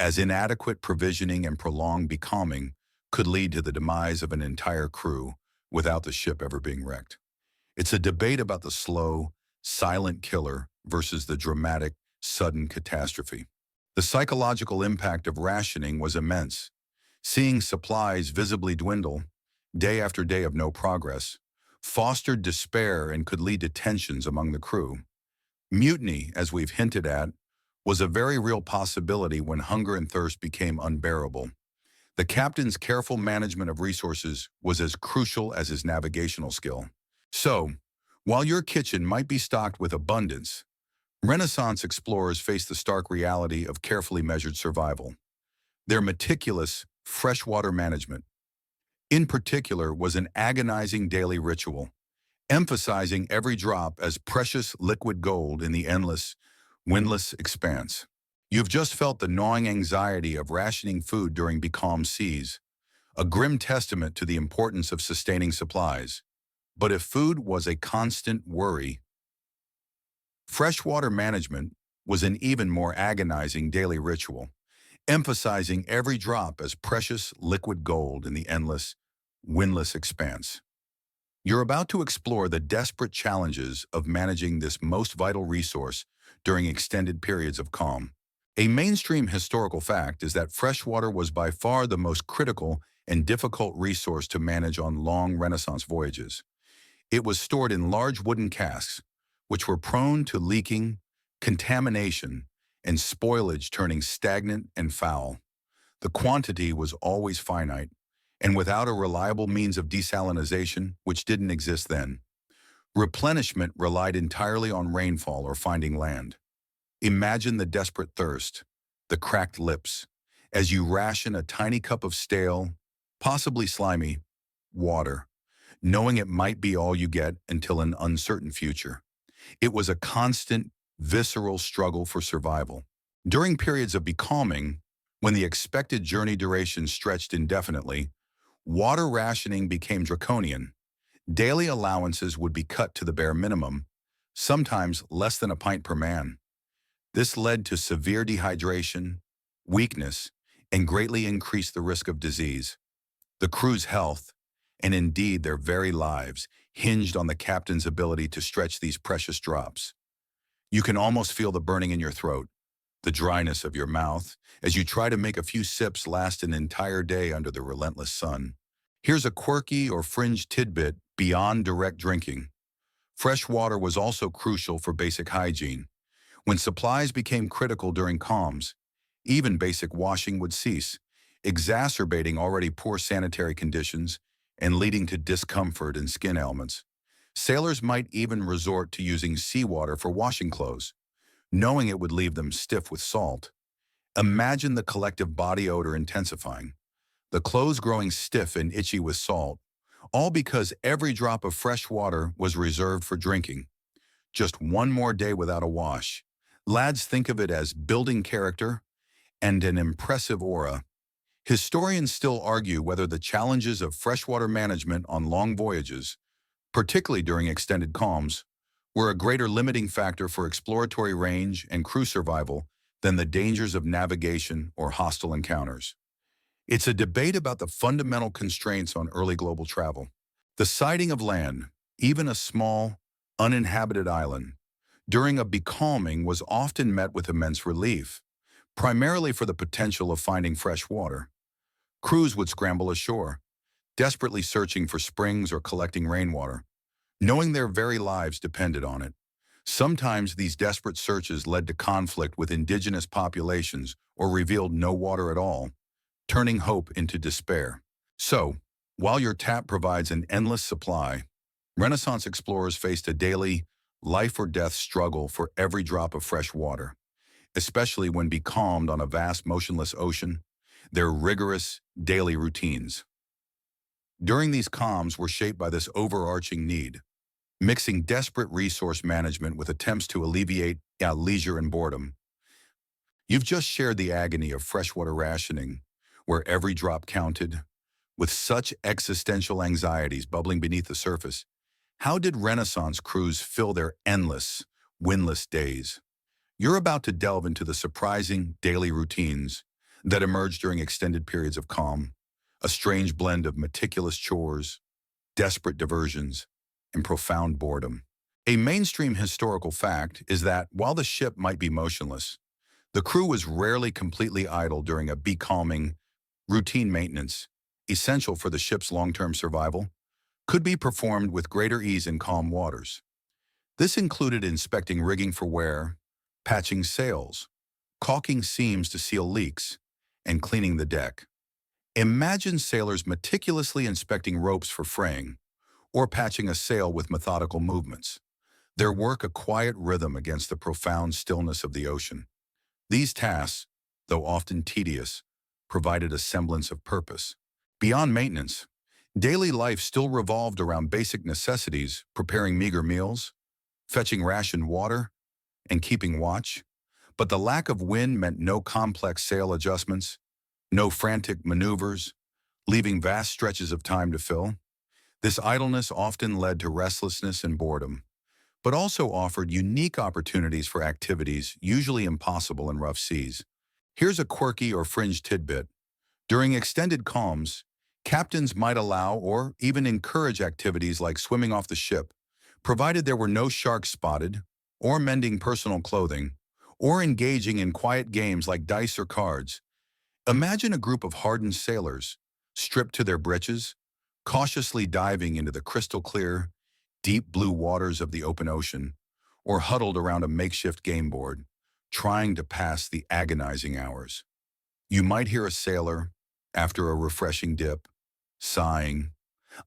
S1: as inadequate provisioning and prolonged becalming could lead to the demise of an entire crew without the ship ever being wrecked. It's a debate about the slow, silent killer versus the dramatic, sudden catastrophe. The psychological impact of rationing was immense. Seeing supplies visibly dwindle, day after day of no progress, fostered despair and could lead to tensions among the crew. Mutiny, as we've hinted at, was a very real possibility when hunger and thirst became unbearable. The captain's careful management of resources was as crucial as his navigational skill. So, while your kitchen might be stocked with abundance, Renaissance explorers faced the stark reality of carefully measured survival. Their meticulous freshwater management, in particular, was an agonizing daily ritual, emphasizing every drop as precious liquid gold in the endless, windless expanse. You've just felt the gnawing anxiety of rationing food during becalmed seas, a grim testament to the importance of sustaining supplies. But if food was a constant worry, freshwater management was an even more agonizing daily ritual, emphasizing every drop as precious liquid gold in the endless, windless expanse. You're about to explore the desperate challenges of managing this most vital resource during extended periods of calm. A mainstream historical fact is that freshwater was by far the most critical and difficult resource to manage on long Renaissance voyages. It was stored in large wooden casks, which were prone to leaking, contamination, and spoilage, turning stagnant and foul. The quantity was always finite, and without a reliable means of desalinization, which didn't exist then, Replenishment relied entirely on rainfall or finding land. Imagine the desperate thirst, the cracked lips, as you ration a tiny cup of stale, possibly slimy, water, knowing it might be all you get until an uncertain future. It was a constant, visceral struggle for survival. During periods of becalming, when the expected journey duration stretched indefinitely, water rationing became draconian. Daily allowances would be cut to the bare minimum, sometimes less than a pint per man. This led to severe dehydration, weakness, and greatly increased the risk of disease. The crew's health, and indeed their very lives, hinged on the captain's ability to stretch these precious drops. You can almost feel the burning in your throat, the dryness of your mouth, as you try to make a few sips last an entire day under the relentless sun. Here's a quirky or fringe tidbit beyond direct drinking. Fresh water was also crucial for basic hygiene. When supplies became critical during calms, even basic washing would cease, exacerbating already poor sanitary conditions and leading to discomfort and skin ailments. Sailors might even resort to using seawater for washing clothes, knowing it would leave them stiff with salt. Imagine the collective body odor intensifying, the clothes growing stiff and itchy with salt, all because every drop of fresh water was reserved for drinking. Just one more day without a wash. Lads think of it as building character and an impressive aura. Historians still argue whether the challenges of freshwater management on long voyages, particularly during extended calms, were a greater limiting factor for exploratory range and crew survival than the dangers of navigation or hostile encounters. It's a debate about the fundamental constraints on early global travel. The sighting of land, even a small, uninhabited island, during a becalming was often met with immense relief, primarily for the potential of finding fresh water. Crews would scramble ashore, desperately searching for springs or collecting rainwater, knowing their very lives depended on it. Sometimes these desperate searches led to conflict with indigenous populations or revealed no water at all, turning hope into despair. So, while your tap provides an endless supply, Renaissance explorers faced a daily, life-or-death struggle for every drop of fresh water, especially when becalmed on a vast, motionless ocean. Their rigorous, daily routines during these calms were shaped by this overarching need, mixing desperate resource management with attempts to alleviate leisure and boredom. You've just shared the agony of freshwater rationing, where every drop counted. With such existential anxieties bubbling beneath the surface, how did Renaissance crews fill their endless, windless days? You're about to delve into the surprising daily routines that emerge during extended periods of calm, a strange blend of meticulous chores, desperate diversions, and profound boredom. A mainstream historical fact is that while the ship might be motionless, the crew was rarely completely idle during a becalming, routine maintenance, essential for the ship's long-term survival, could be performed with greater ease in calm waters. This included inspecting rigging for wear, patching sails, caulking seams to seal leaks, and cleaning the deck. Imagine sailors meticulously inspecting ropes for fraying, or patching a sail with methodical movements. Their work a quiet rhythm against the profound stillness of the ocean. These tasks, though often tedious, provided a semblance of purpose. Beyond maintenance, daily life still revolved around basic necessities, preparing meager meals, fetching rationed water, and keeping watch. But the lack of wind meant no complex sail adjustments, no frantic maneuvers, leaving vast stretches of time to fill. This idleness often led to restlessness and boredom, but also offered unique opportunities for activities usually impossible in rough seas. Here's a quirky or fringe tidbit. During extended calms, captains might allow or even encourage activities like swimming off the ship, provided there were no sharks spotted, or mending personal clothing, or engaging in quiet games like dice or cards. Imagine a group of hardened sailors, stripped to their breeches, cautiously diving into the crystal-clear, deep blue waters of the open ocean, or huddled around a makeshift game board, trying to pass the agonizing hours. You might hear a sailor, after a refreshing dip, sighing,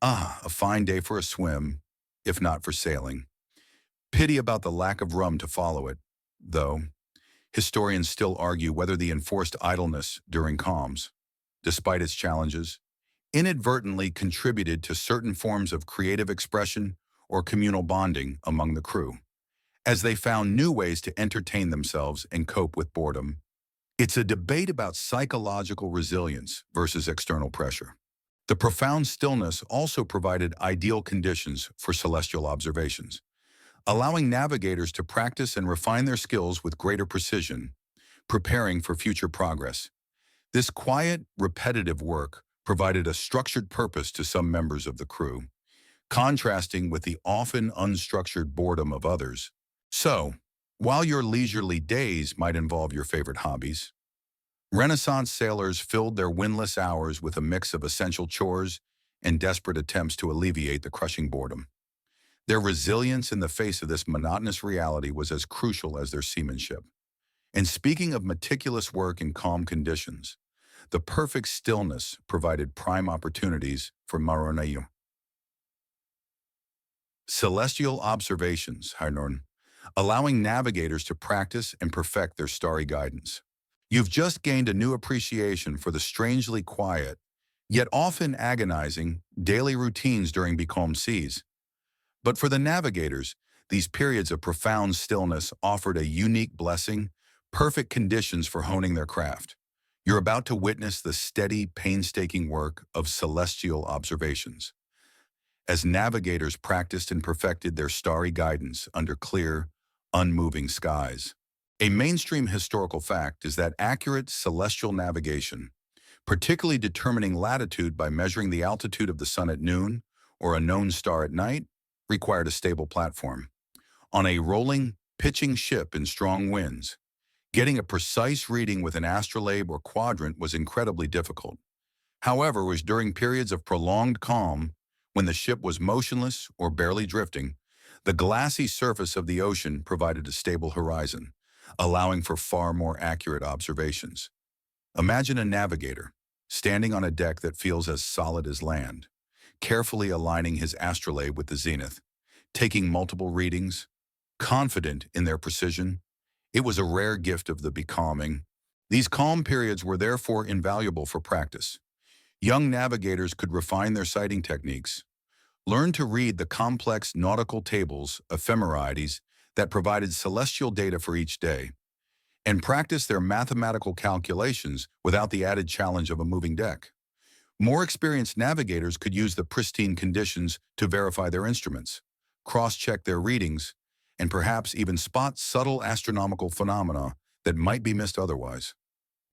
S1: "Ah, a fine day for a swim. if not for sailing. Pity about the lack of rum to follow it, though. Historians still argue whether the enforced idleness during calms, despite its challenges, inadvertently contributed to certain forms of creative expression or communal bonding among the crew, as they found new ways to entertain themselves and cope with boredom. It's a debate about psychological resilience versus external pressure. The profound stillness also provided ideal conditions for celestial observations, allowing navigators to practice and refine their skills with greater precision, preparing for future progress. This quiet, repetitive work provided a structured purpose to some members of the crew, contrasting with the often unstructured boredom of others. So, while your leisurely days might involve your favorite hobbies, Renaissance sailors filled their windless hours with a mix of essential chores and desperate attempts to alleviate the crushing boredom. Their resilience in the face of this monotonous reality was as crucial as their seamanship. And speaking of meticulous work in calm conditions, the perfect stillness provided prime opportunities for Maronayu. Celestial observations, Hainorn, allowing navigators to practice and perfect their starry guidance. You've just gained a new appreciation for the strangely quiet, yet often agonizing, daily routines during becalmed seas. But for the navigators, these periods of profound stillness offered a unique blessing, perfect conditions for honing their craft. You're about to witness the steady, painstaking work of celestial observations, as navigators practiced and perfected their starry guidance under clear, unmoving skies. A mainstream historical fact is that accurate celestial navigation, particularly determining latitude by measuring the altitude of the sun at noon or a known star at night, required a stable platform. On a rolling, pitching ship in strong winds, getting a precise reading with an astrolabe or quadrant was incredibly difficult. However, it was during periods of prolonged calm, when the ship was motionless or barely drifting, the glassy surface of the ocean provided a stable horizon, allowing for far more accurate observations. Imagine a navigator, standing on a deck that feels as solid as land, carefully aligning his astrolabe with the zenith, taking multiple readings, confident in their precision. It was a rare gift of the becalming. These calm periods were therefore invaluable for practice. Young navigators could refine their sighting techniques, learn to read the complex nautical tables, ephemerides, that provided celestial data for each day, and practice their mathematical calculations without the added challenge of a moving deck. More experienced navigators could use the pristine conditions to verify their instruments, cross-check their readings, and perhaps even spot subtle astronomical phenomena that might be missed otherwise.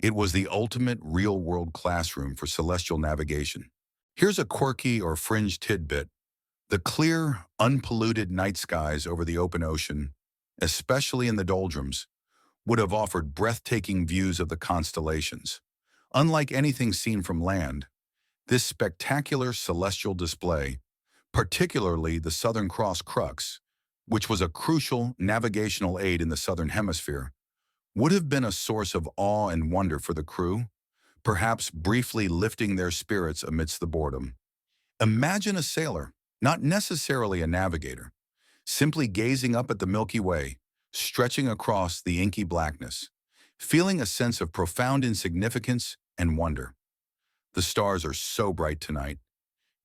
S1: It was the ultimate real-world classroom for celestial navigation. Here's a quirky or fringe tidbit. The clear, unpolluted night skies over the open ocean, especially in the doldrums, would have offered breathtaking views of the constellations. Unlike anything seen from land, this spectacular celestial display, particularly the Southern Cross crux, which was a crucial navigational aid in the Southern Hemisphere, would have been a source of awe and wonder for the crew, perhaps briefly lifting their spirits amidst the boredom. Imagine a sailor, not necessarily a navigator, simply gazing up at the Milky Way, stretching across the inky blackness, feeling a sense of profound insignificance and wonder. The stars are so bright tonight.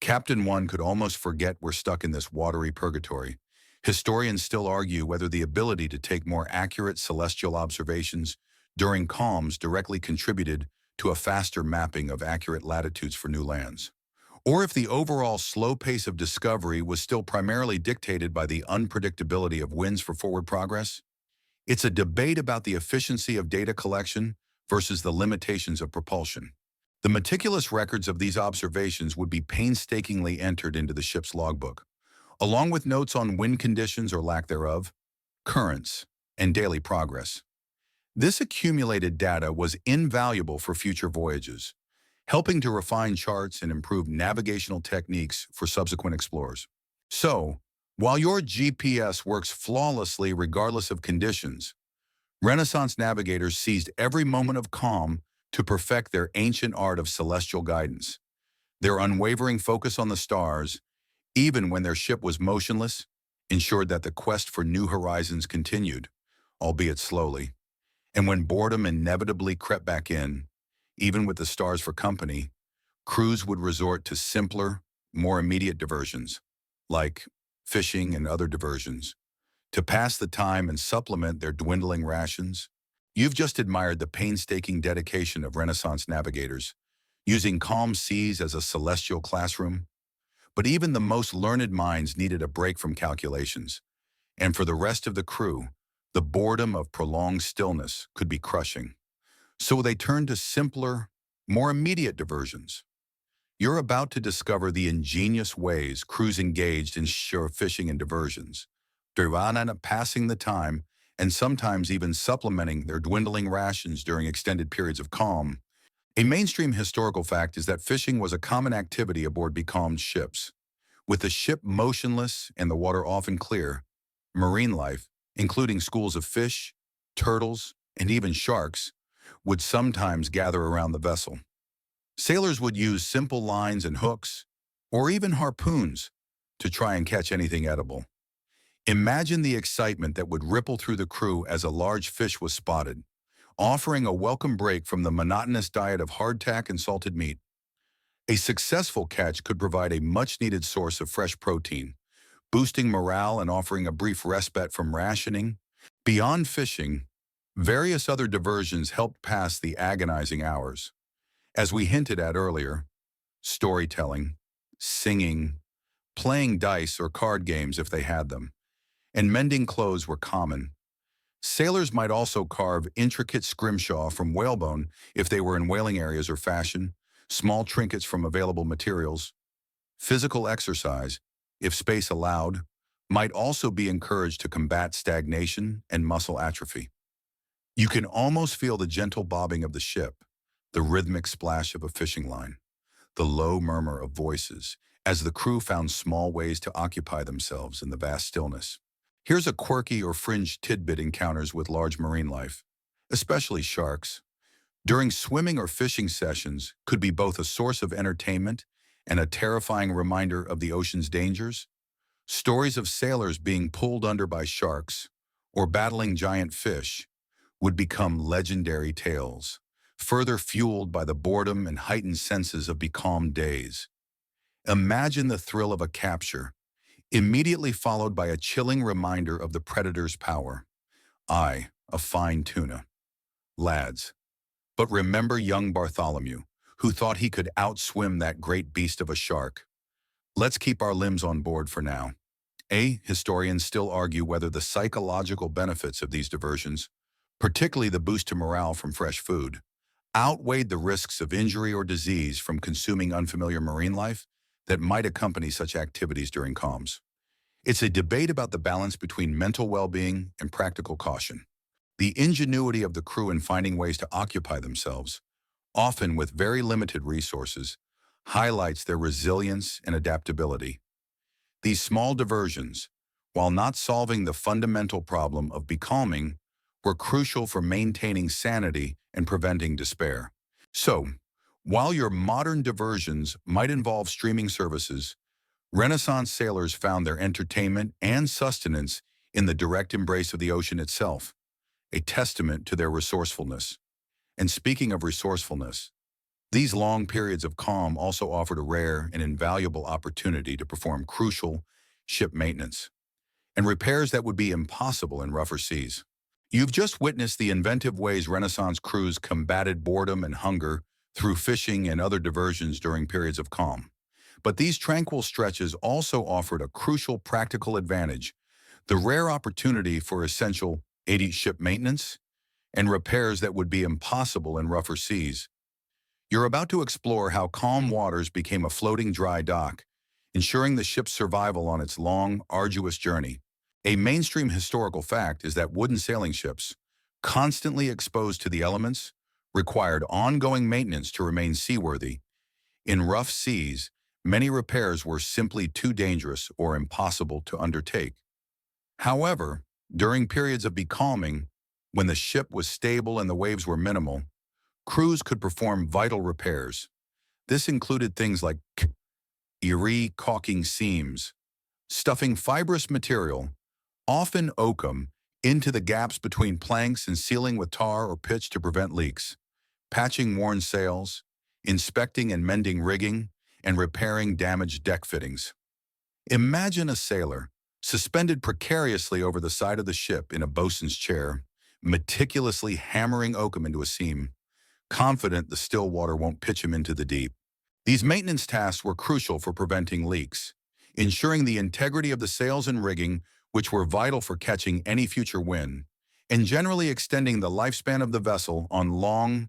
S1: Captain One could almost forget we're stuck in this watery purgatory. Historians still argue whether the ability to take more accurate celestial observations during calms directly contributed to a faster mapping of accurate latitudes for new lands, or if the overall slow pace of discovery was still primarily dictated by the unpredictability of winds for forward progress. It's a debate about the efficiency of data collection versus the limitations of propulsion. The meticulous records of these observations would be painstakingly entered into the ship's logbook, along with notes on wind conditions or lack thereof, currents, and daily progress. This accumulated data was invaluable for future voyages, helping to refine charts and improve navigational techniques for subsequent explorers. So, while your GPS works flawlessly regardless of conditions, Renaissance navigators seized every moment of calm to perfect their ancient art of celestial guidance. Their unwavering focus on the stars, even when their ship was motionless, ensured that the quest for new horizons continued, albeit slowly. And when boredom inevitably crept back in, even with the stars for company, crews would resort to simpler, more immediate diversions, like fishing and other diversions, to pass the time and supplement their dwindling rations. You've just admired the painstaking dedication of Renaissance navigators, using calm seas as a celestial classroom. But even the most learned minds needed a break from calculations, and for the rest of the crew, the boredom of prolonged stillness could be crushing. So they turned to simpler, more immediate diversions. You're about to discover the ingenious ways crews engaged in shore fishing and diversions, passing the time and sometimes even supplementing their dwindling rations during extended periods of calm. A mainstream historical fact is that fishing was a common activity aboard becalmed ships. With the ship motionless and the water often clear, marine life, including schools of fish, turtles, and even sharks, would sometimes gather around the vessel. Sailors would use simple lines and hooks, or even harpoons, to try and catch anything edible. Imagine the excitement that would ripple through the crew as a large fish was spotted, offering a welcome break from the monotonous diet of hardtack and salted meat. A successful catch could provide a much-needed source of fresh protein, boosting morale and offering a brief respite from rationing. Beyond fishing, various other diversions helped pass the agonizing hours. As we hinted at earlier, storytelling, singing, playing dice or card games if they had them, and mending clothes were common. Sailors might also carve intricate scrimshaw from whalebone if they were in whaling areas or fashion, small trinkets from available materials. Physical exercise, if space allowed, might also be encouraged to combat stagnation and muscle atrophy. You can almost feel the gentle bobbing of the ship, the rhythmic splash of a fishing line, the low murmur of voices, as the crew found small ways to occupy themselves in the vast stillness. Here's a quirky or fringe tidbit encounters with large marine life, especially sharks. During swimming or fishing sessions could be both a source of entertainment and a terrifying reminder of the ocean's dangers. Stories of sailors being pulled under by sharks or battling giant fish would become legendary tales, further fueled by the boredom and heightened senses of becalmed days. Imagine the thrill of a capture, immediately followed by a chilling reminder of the predator's power. A fine tuna. Lads. But remember young Bartholomew, who thought he could outswim that great beast of a shark. Let's keep our limbs on board for now. Historians still argue whether the psychological benefits of these diversions, particularly the boost to morale from fresh food, outweighed the risks of injury or disease from consuming unfamiliar marine life that might accompany such activities during calms. It's a debate about the balance between mental well-being and practical caution. The ingenuity of the crew in finding ways to occupy themselves, often with very limited resources, highlights their resilience and adaptability. These small diversions, while not solving the fundamental problem of becalming, were crucial for maintaining sanity and preventing despair. So, while your modern diversions might involve streaming services, Renaissance sailors found their entertainment and sustenance in the direct embrace of the ocean itself, a testament to their resourcefulness. And speaking of resourcefulness, these long periods of calm also offered a rare and invaluable opportunity to perform crucial ship maintenance and repairs that would be impossible in rougher seas. You've just witnessed the inventive ways Renaissance crews combated boredom and hunger through fishing and other diversions during periods of calm. But these tranquil stretches also offered a crucial practical advantage, the rare opportunity for essential 80 ship maintenance and repairs that would be impossible in rougher seas. You're about to explore how calm waters became a floating dry dock, ensuring the ship's survival on its long, arduous journey. A mainstream historical fact is that wooden sailing ships, constantly exposed to the elements, required ongoing maintenance to remain seaworthy. In rough seas, many repairs were simply too dangerous or impossible to undertake. However, during periods of becalming, when the ship was stable and the waves were minimal, crews could perform vital repairs. This included things like eerie, caulking seams, stuffing fibrous material, often oakum, into the gaps between planks and sealing with tar or pitch to prevent leaks, patching worn sails, inspecting and mending rigging, and repairing damaged deck fittings. Imagine a sailor, suspended precariously over the side of the ship in a bosun's chair, meticulously hammering oakum into a seam, confident the still water won't pitch him into the deep. These maintenance tasks were crucial for preventing leaks, ensuring the integrity of the sails and rigging, which were vital for catching any future wind, and generally extending the lifespan of the vessel on long,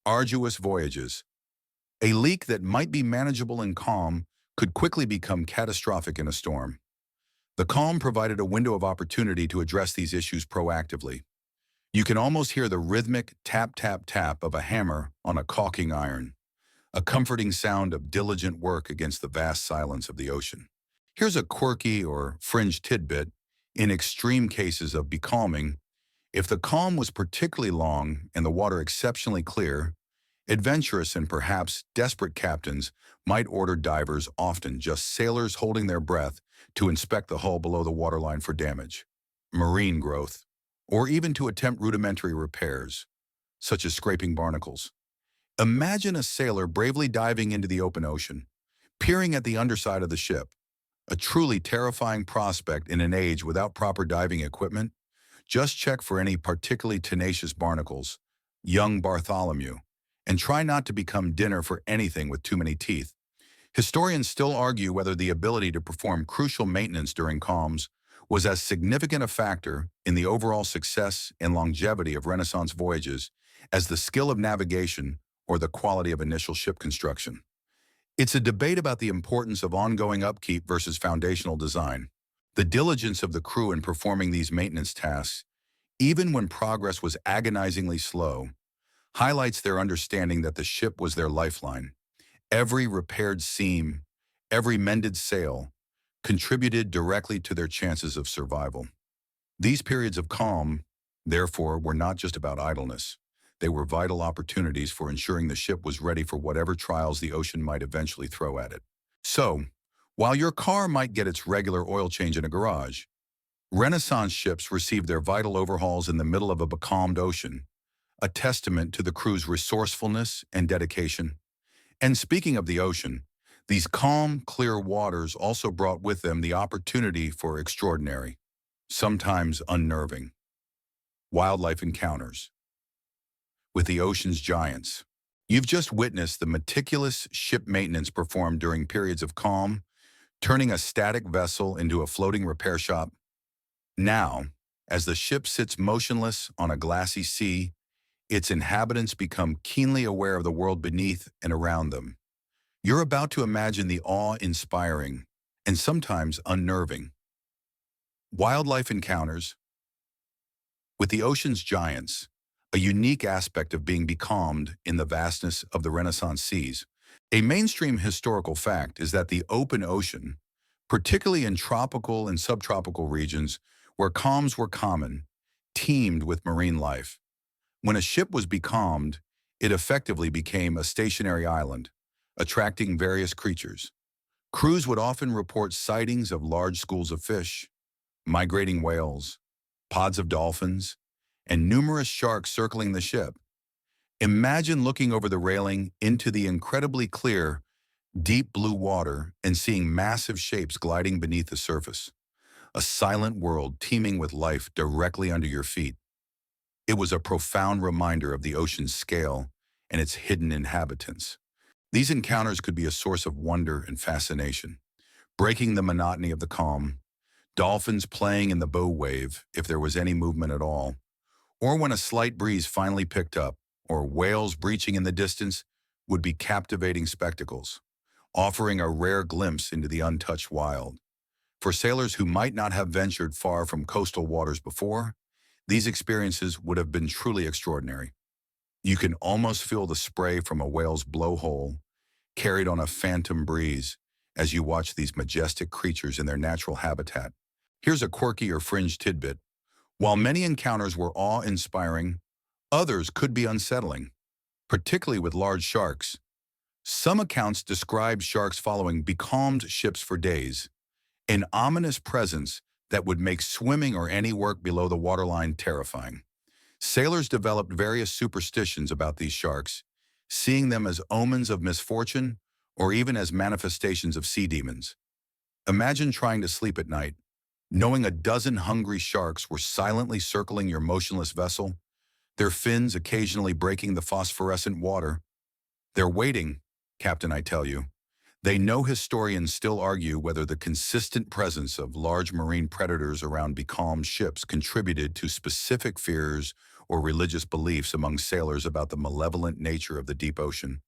S1: arduous voyages. A leak that might be manageable in calm could quickly become catastrophic in a storm. The calm provided a window of opportunity to address these issues proactively. You can almost hear the rhythmic tap, tap, tap of a hammer on a caulking iron, a comforting sound of diligent work against the vast silence of the ocean. Here's a quirky or fringe tidbit. In extreme cases of becalming, if the calm was particularly long and the water exceptionally clear, adventurous and perhaps desperate captains might order divers, often just sailors holding their breath, to inspect the hull below the waterline for damage, marine growth, or even to attempt rudimentary repairs, such as scraping barnacles. Imagine a sailor bravely diving into the open ocean, peering at the underside of the ship, a truly terrifying prospect in an age without proper diving equipment. Just check for any particularly tenacious barnacles, young Bartholomew, and try not to become dinner for anything with too many teeth. Historians still argue whether the ability to perform crucial maintenance during calms was as significant a factor in the overall success and longevity of Renaissance voyages as the skill of navigation or the quality of initial ship construction. It's a debate about the importance of ongoing upkeep versus foundational design. The diligence of the crew in performing these maintenance tasks, even when progress was agonizingly slow, highlights their understanding that the ship was their lifeline. Every repaired seam, every mended sail, contributed directly to their chances of survival. These periods of calm, therefore, were not just about idleness. They were vital opportunities for ensuring the ship was ready for whatever trials the ocean might eventually throw at it. So, while your car might get its regular oil change in a garage, Renaissance ships received their vital overhauls in the middle of a becalmed ocean, a testament to the crew's resourcefulness and dedication. And speaking of the ocean, these calm, clear waters also brought with them the opportunity for extraordinary, sometimes unnerving, wildlife encounters with the ocean's giants. You've just witnessed the meticulous ship maintenance performed during periods of calm, turning a static vessel into a floating repair shop. Now, as the ship sits motionless on a glassy sea, its inhabitants become keenly aware of the world beneath and around them. You're about to imagine the awe-inspiring and sometimes unnerving wildlife encounters with the ocean's giants, a unique aspect of being becalmed in the vastness of the Renaissance seas. A mainstream historical fact is that the open ocean, particularly in tropical and subtropical regions where calms were common, teemed with marine life. When a ship was becalmed, it effectively became a stationary island, attracting various creatures. Crews would often report sightings of large schools of fish, migrating whales, pods of dolphins, and numerous sharks circling the ship. Imagine looking over the railing into the incredibly clear, deep blue water and seeing massive shapes gliding beneath the surface, a silent world teeming with life directly under your feet. It was a profound reminder of the ocean's scale and its hidden inhabitants. These encounters could be a source of wonder and fascination, breaking the monotony of the calm, dolphins playing in the bow wave if there was any movement at all, or when a slight breeze finally picked up, or whales breaching in the distance would be captivating spectacles, offering a rare glimpse into the untouched wild. For sailors who might not have ventured far from coastal waters before, these experiences would have been truly extraordinary. You can almost feel the spray from a whale's blowhole carried on a phantom breeze as you watch these majestic creatures in their natural habitat. Here's a quirky or fringe tidbit. While many encounters were awe-inspiring, others could be unsettling, particularly with large sharks. Some accounts describe sharks following becalmed ships for days, an ominous presence that would make swimming or any work below the waterline terrifying. Sailors developed various superstitions about these sharks, seeing them as omens of misfortune or even as manifestations of sea demons. Imagine trying to sleep at night, knowing a dozen hungry sharks were silently circling your motionless vessel, their fins occasionally breaking the phosphorescent water. They're waiting, Captain, I tell you. They know historians still argue whether the consistent presence of large marine predators around becalmed ships contributed to specific fears or religious beliefs among sailors about the malevolent nature of the deep ocean,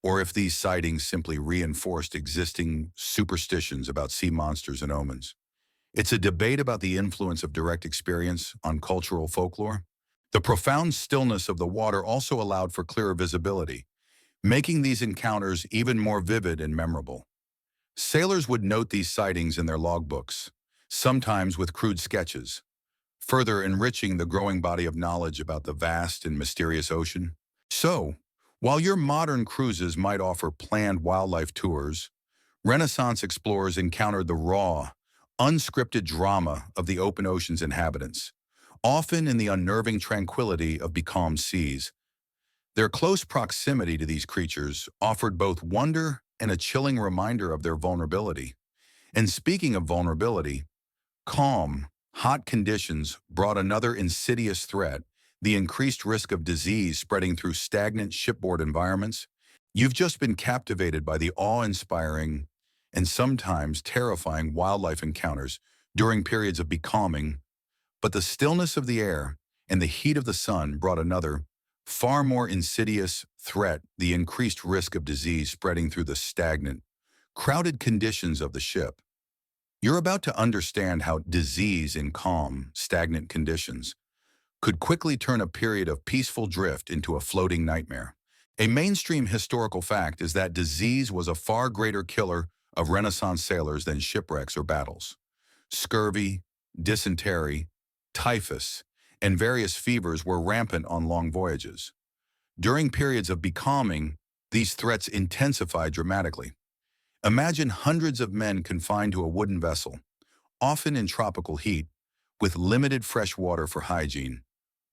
S1: or if these sightings simply reinforced existing superstitions about sea monsters and omens. It's a debate about the influence of direct experience on cultural folklore. The profound stillness of the water also allowed for clearer visibility, making these encounters even more vivid and memorable. Sailors would note these sightings in their logbooks, sometimes with crude sketches, further enriching the growing body of knowledge about the vast and mysterious ocean. So, while your modern cruises might offer planned wildlife tours, Renaissance explorers encountered the raw, unscripted drama of the open ocean's inhabitants, often in the unnerving tranquility of becalmed seas. Their close proximity to these creatures offered both wonder and a chilling reminder of their vulnerability. And speaking of vulnerability, calm, hot conditions brought another insidious threat, the increased risk of disease spreading through stagnant shipboard environments. You've just been captivated by the awe-inspiring and sometimes terrifying wildlife encounters during periods of becalming, but the stillness of the air and the heat of the sun brought another, far more insidious threat, the increased risk of disease spreading through the stagnant, crowded conditions of the ship. You're about to understand how disease in calm, stagnant conditions could quickly turn a period of peaceful drift into a floating nightmare. A mainstream historical fact is that disease was a far greater killer of Renaissance sailors than shipwrecks or battles. Scurvy, dysentery, typhus, and various fevers were rampant on long voyages. During periods of becalming, these threats intensified dramatically. Imagine hundreds of men confined to a wooden vessel, often in tropical heat, with limited fresh water for hygiene,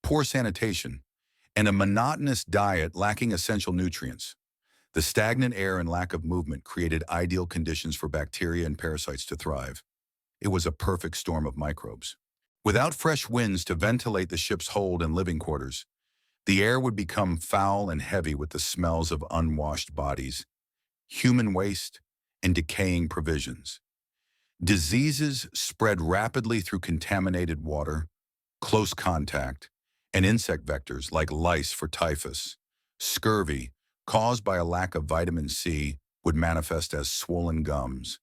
S1: poor sanitation, and a monotonous diet lacking essential nutrients. The stagnant air and lack of movement created ideal conditions for bacteria and parasites to thrive. It was a perfect storm of microbes. Without fresh winds to ventilate the ship's hold and living quarters, the air would become foul and heavy with the smells of unwashed bodies, human waste, and decaying provisions. Diseases spread rapidly through contaminated water, close contact, and insect vectors like lice for typhus. Scurvy, caused by a lack of vitamin C, would manifest as swollen gums,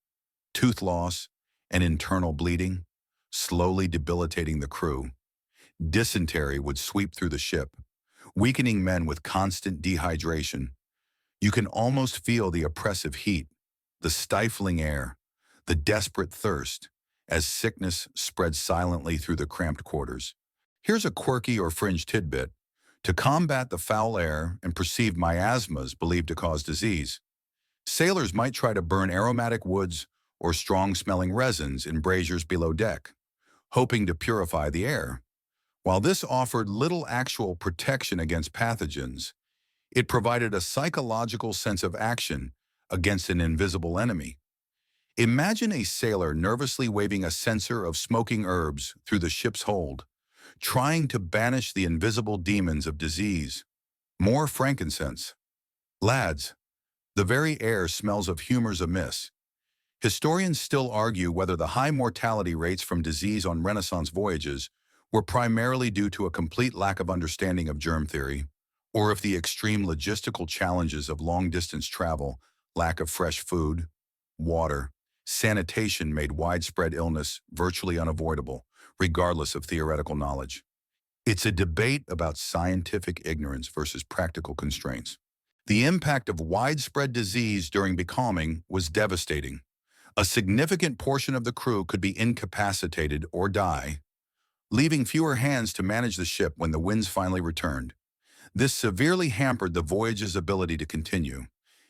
S1: tooth loss, and internal bleeding, slowly debilitating the crew. Dysentery would sweep through the ship, weakening men with constant dehydration. You can almost feel the oppressive heat, the stifling air, the desperate thirst, as sickness spreads silently through the cramped quarters. Here's a quirky or fringe tidbit. To combat the foul air and perceived miasmas believed to cause disease, sailors might try to burn aromatic woods or strong-smelling resins in braziers below deck, hoping to purify the air. While this offered little actual protection against pathogens, it provided a psychological sense of action against an invisible enemy. Imagine a sailor nervously waving a censer of smoking herbs through the ship's hold, trying to banish the invisible demons of disease. More frankincense. Lads, the very air smells of humors amiss. Historians still argue whether the high mortality rates from disease on Renaissance voyages were primarily due to a complete lack of understanding of germ theory, or if the extreme logistical challenges of long-distance travel, lack of fresh food, water, sanitation made widespread illness virtually unavoidable, regardless of theoretical knowledge. It's a debate about scientific ignorance versus practical constraints. The impact of widespread disease during becalming was devastating. A significant portion of the crew could be incapacitated or die, leaving fewer hands to manage the ship when the winds finally returned. This severely hampered the voyage's ability to continue,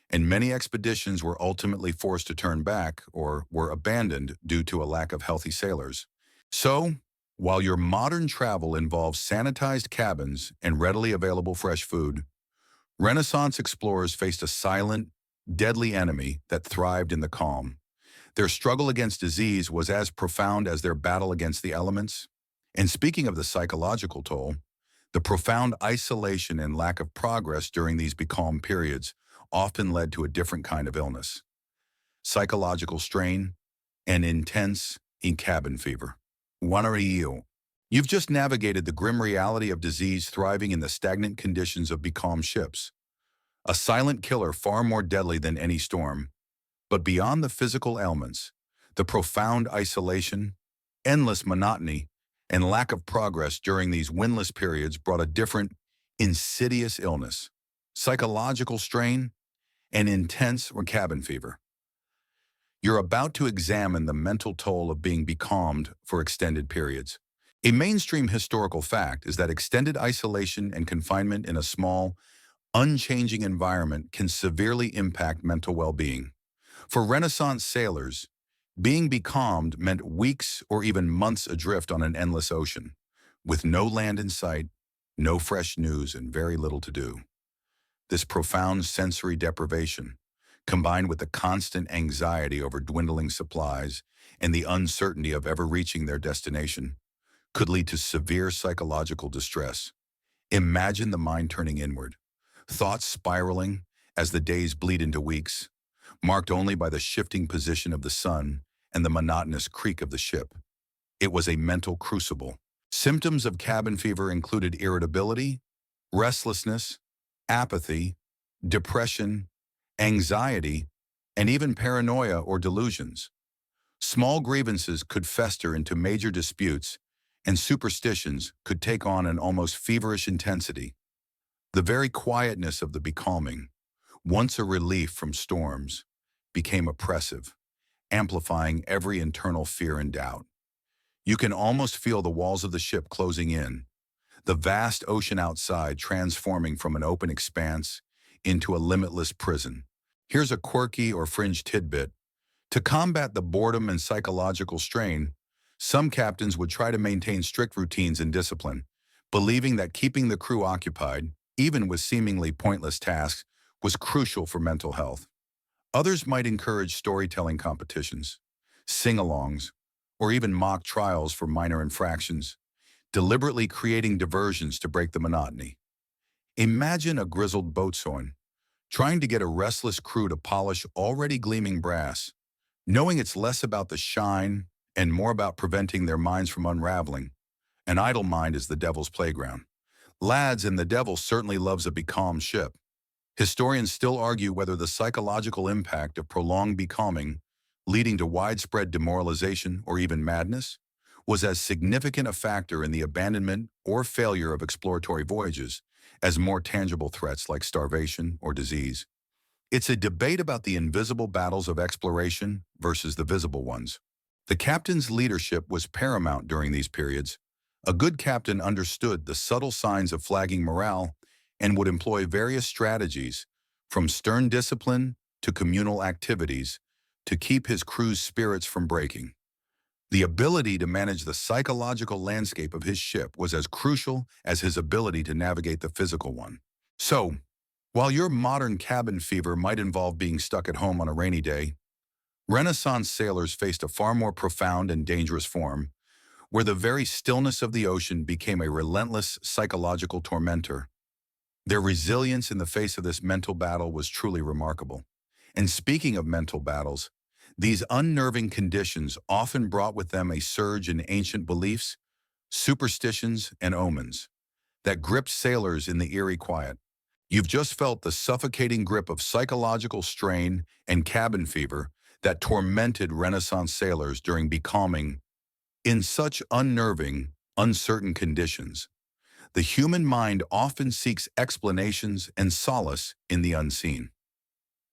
S1: and many expeditions were ultimately forced to turn back or were abandoned due to a lack of healthy sailors. So, while your modern travel involves sanitized cabins and readily available fresh food, Renaissance explorers faced a silent, deadly enemy that thrived in the calm. Their struggle against disease was as profound as their battle against the elements. And speaking of the psychological toll, the profound isolation and lack of progress during these becalmed periods often led to a different kind of illness: psychological strain and intense cabin fever. One are you. You've just navigated the grim reality of disease thriving in the stagnant conditions of becalmed ships, a silent killer far more deadly than any storm. But beyond the physical ailments, the profound isolation, endless monotony, and lack of progress during these windless periods brought a different, insidious illness: psychological strain and intense cabin fever. You're about to examine the mental toll of being becalmed for extended periods. A mainstream historical fact is that extended isolation and confinement in a small, unchanging environment can severely impact mental well-being. For Renaissance sailors, being becalmed meant weeks or even months adrift on an endless ocean, with no land in sight, no fresh news, and very little to do. This profound sensory deprivation, combined with the constant anxiety over dwindling supplies and the uncertainty of ever reaching their destination, could lead to severe psychological distress. Imagine the mind turning inward, thoughts spiraling as the days bleed into weeks, marked only by the shifting position of the sun and the monotonous creak of the ship. It was a mental crucible. Symptoms of cabin fever included irritability, restlessness, apathy, depression, anxiety, and even paranoia or delusions. Small grievances could fester into major disputes, and superstitions could take on an almost feverish intensity. The very quietness of the becalming, once a relief from storms, became oppressive, amplifying every internal fear and doubt. You can almost feel the walls of the ship closing in, the vast ocean outside transforming from an open expanse into a limitless prison. Here's a quirky or fringe tidbit. To combat the boredom and psychological strain, some captains would try to maintain strict routines and discipline, believing that keeping the crew occupied, even with seemingly pointless tasks, was crucial for mental health. Others might encourage storytelling competitions, sing-alongs, or even mock trials for minor infractions, deliberately creating diversions to break the monotony. Imagine a grizzled boatswain trying to get a restless crew to polish already gleaming brass, knowing it's less about the shine and more about preventing their minds from unraveling. An idle mind is the devil's playground. Lads, and the devil certainly loves a becalmed ship. Historians still argue whether the psychological impact of prolonged becalming, leading to widespread demoralization or even madness, was as significant a factor in the abandonment or failure of exploratory voyages as more tangible threats like starvation or disease. It's a debate about the invisible battles of exploration versus the visible ones. The captain's leadership was paramount during these periods. A good captain understood the subtle signs of flagging morale and would employ various strategies, from stern discipline to communal activities, to keep his crew's spirits from breaking. The ability to manage the psychological landscape of his ship was as crucial as his ability to navigate the physical one. So, while your modern cabin fever might involve being stuck at home on a rainy day, Renaissance sailors faced a far more profound and dangerous form, where the very stillness of the ocean became a relentless psychological tormentor. Their resilience in the face of this mental battle was truly remarkable. And speaking of mental battles, these unnerving conditions often brought with them a surge in ancient beliefs, superstitions, and omens that gripped sailors in the eerie quiet. You've just felt the suffocating grip of psychological strain and cabin fever that tormented Renaissance sailors during becalming. In such unnerving, uncertain conditions, the human mind often seeks explanations and solace in the unseen.